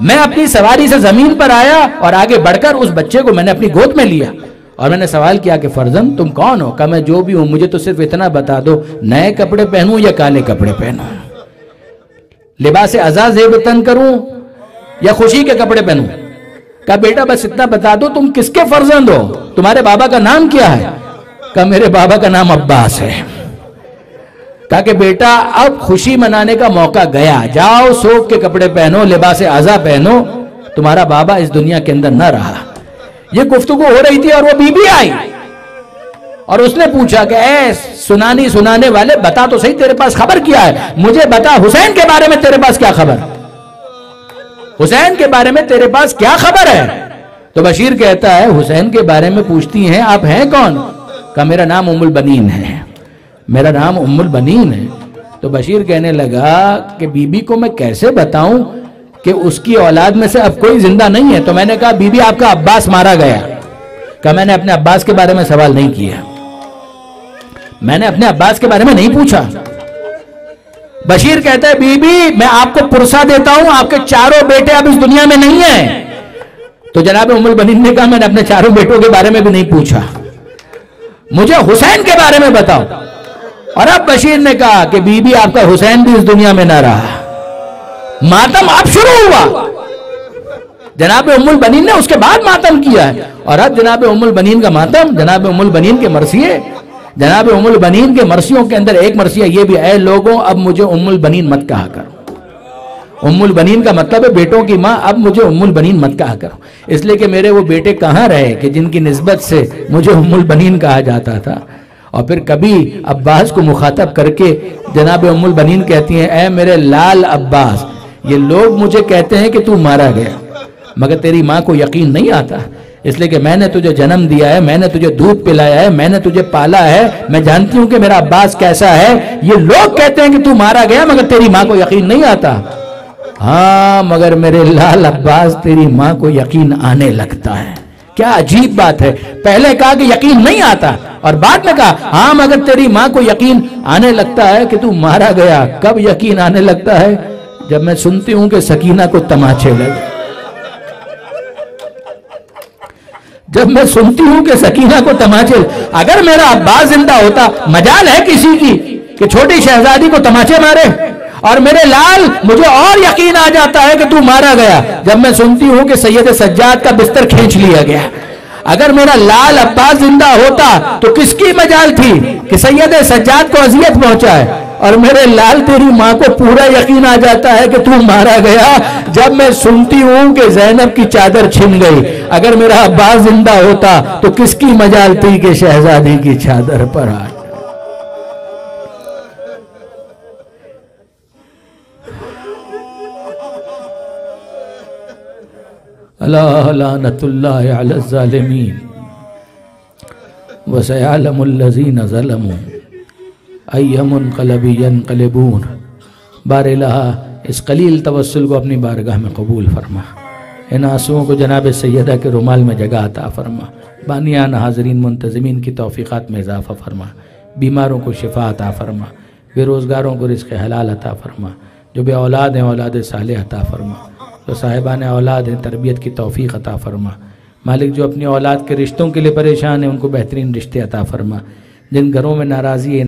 میں اپنی سواری سے زمین پر آیا اور آگے بڑھ کر اس بچے کو میں نے اپنی گود میں لیا اور میں نے سوال کیا کہ فرزند تم کون ہو؟ کہا میں جو بھی ہوں، مجھے تو صرف اتنا بتا دو نئے کپڑے پہنوں یا کالے کپڑے پہنوں، لباس عزا زیب تن کروں یا خوشی کے کپڑے پہنوں؟ کہا بیٹا بس اتنا بتا دو تم کس کے فرزند ہو، تمہارے بابا کا نام کیا ہے؟ کہا میرے بابا کا نام عباس ہے۔ کہا کہ بیٹا اب خوشی منانے کا موقع گیا، جاؤ سوگ کے کپڑے پہنو، لباس عزا پہنو، تمہارا بابا اس دنیا کے اندر نہ رہا۔ یہ گفتگو ہو رہی تھی اور وہ بی بی آئی اور اس نے پوچھا کہ اے سنانے والے بتا تو صحیح تیرے پاس خبر کیا ہے، مجھے بتا حسین کے بارے میں تیرے پاس کیا خبر، حسین کے بارے میں تیرے پاس کیا خبر ہے؟ تو بشیر کہتا ہے حسین کے بارے میں پوچھتی ہیں آپ ہیں کون؟ کہا میرا نام ام البنین ہے، میرا نام ام البنین ہے۔ تو بشیر کہنے لگا کہ بی بی کو میں کیسے بتاؤں کہ اس کی اولاد میں سے اب کوئی زندہ نہیں ہے؟ تو میں نے کہا بی بی آپ کا عباس مارا گیا۔ کہا میں نے اپنے عباس کے بارے میں سوال نہیں کیا، میں نے اپنے عباس کے بارے میں نہیں پوچھا، بشیر کہتا ہے بی بی میں آپ کو پرسہ دیتا ہوں، آپ کے چاروں بیٹے اب اس دنیا میں نہیں ہیں۔ تو جناب ام البنین نے کہا میں نے اپنے چاروں بیٹوں کے بارے میں بھی نہیں پوچھا، مجھے حسین کے بارے میں بتاؤ۔ اور اب بشیر نے کہا کہ بی بی آپ کا حسین بھی اس دنیا میں نہ رہا۔ ماتم اب شروع ہوا، جناب ام البنین نے اس کے بعد ماتم کیا ہے، اور اب جناب ام البنین کا ماتم، جناب ام البنین کے مرثیے، جناب ام البنین کے مرثیوں کے اندر ایک مرثیہ یہ بھی، اے لوگوں اب مجھے ام البنین مت کہا کرو۔ ام البنین کا مطلب ہے بیٹوں کی ماں، اب مجھے ام البنین مت کہا کرو، اس لیے کہ میرے وہ بیٹے کہاں رہے کہ جن کی نسبت سے مجھے ام البنین کہا جاتا تھا۔ اور پھر کبھی عباس کو مخاطب کر کے جناب ام البنین کہتی ہیں اے میرے لال عباس، یہ لوگ مجھے کہتے ہیں کہ تو مارا گیا، مگر تیری ماں کو یقین نہیں آتا، اس لیے کہ میں نے تجھے جنم دیا ہے، میں نے تجھے دودھ پلایا ہے، میں نے تجھے پالا ہے، میں جانتی ہوں کہ میرا عباس کیسا ہے، یہ لوگ کہتے ہیں کہ تو مارا گیا مگر تیری ماں کو یقین نہیں آتا۔ ہاں مگر میرے لال عباس تیری ماں کو یقین آنے لگتا ہے۔ کیا عجیب بات ہے، پہلے کہا کہ یقین نہیں آتا اور بعد میں کہا ہاں مگر تیری ماں کو یقین آنے لگتا ہے کہ تو مارا گیا۔ کب یقین آنے لگتا ہے؟ جب میں سنتی ہوں کہ سکینہ کو تماچے لگے، جب میں سنتی ہوں کہ سکینہ کو تماچے لگے۔ اگر میرا عباس زندہ ہوتا، مجال ہے کسی کی کہ چھوٹی شہزادی کو تماچے مارے؟ اور میرے لال مجھے اور یقین آ جاتا ہے کہ تو مارا گیا جب میں سنتی ہوں کہ سید سجاد کا بستر کھینچ لیا گیا۔ اگر میرا لال عباس زندہ ہوتا تو کس کی مجال تھی کہ سید سجاد کو اذیت پہنچائے؟ اور میرے لال تیری ماں کو پورا یقین آ جاتا ہے کہ تو مارا گیا جب میں سنتی ہوں کہ زینب کی چادر چھن گئی۔ اگر میرا عباس زندہ ہوتا تو کس کی مجال تھی کہ شہزادی کی چادر پر آ؟ اللہ لعنت اللہ علی الظالمین وسیعلم الذین ظلموا ای منقلب ینقلبون۔ بار الہ اس قلیل توسل کو اپنی بارگاہ میں قبول فرما، ان آنسوؤں کو جناب سیدہ کے رومال میں جگہ عطا فرما، بانیان حاضرین منتظمین کی توفیقات میں اضافہ فرما، بیماروں کو شفا عطا فرما، بے روزگاروں کو رزق حلال عطا فرما، جو بے اولاد ہیں اولاد صالح عطا فرما، جو صاحبان اولاد ہیں تربیت کی توفیق عطا فرما۔ مالک جو اپنی اولاد کے رشتوں کے لیے پریشان ہیں ان کو بہترین رشتے عطا فرما، جن گھروں میں ناراضی ہے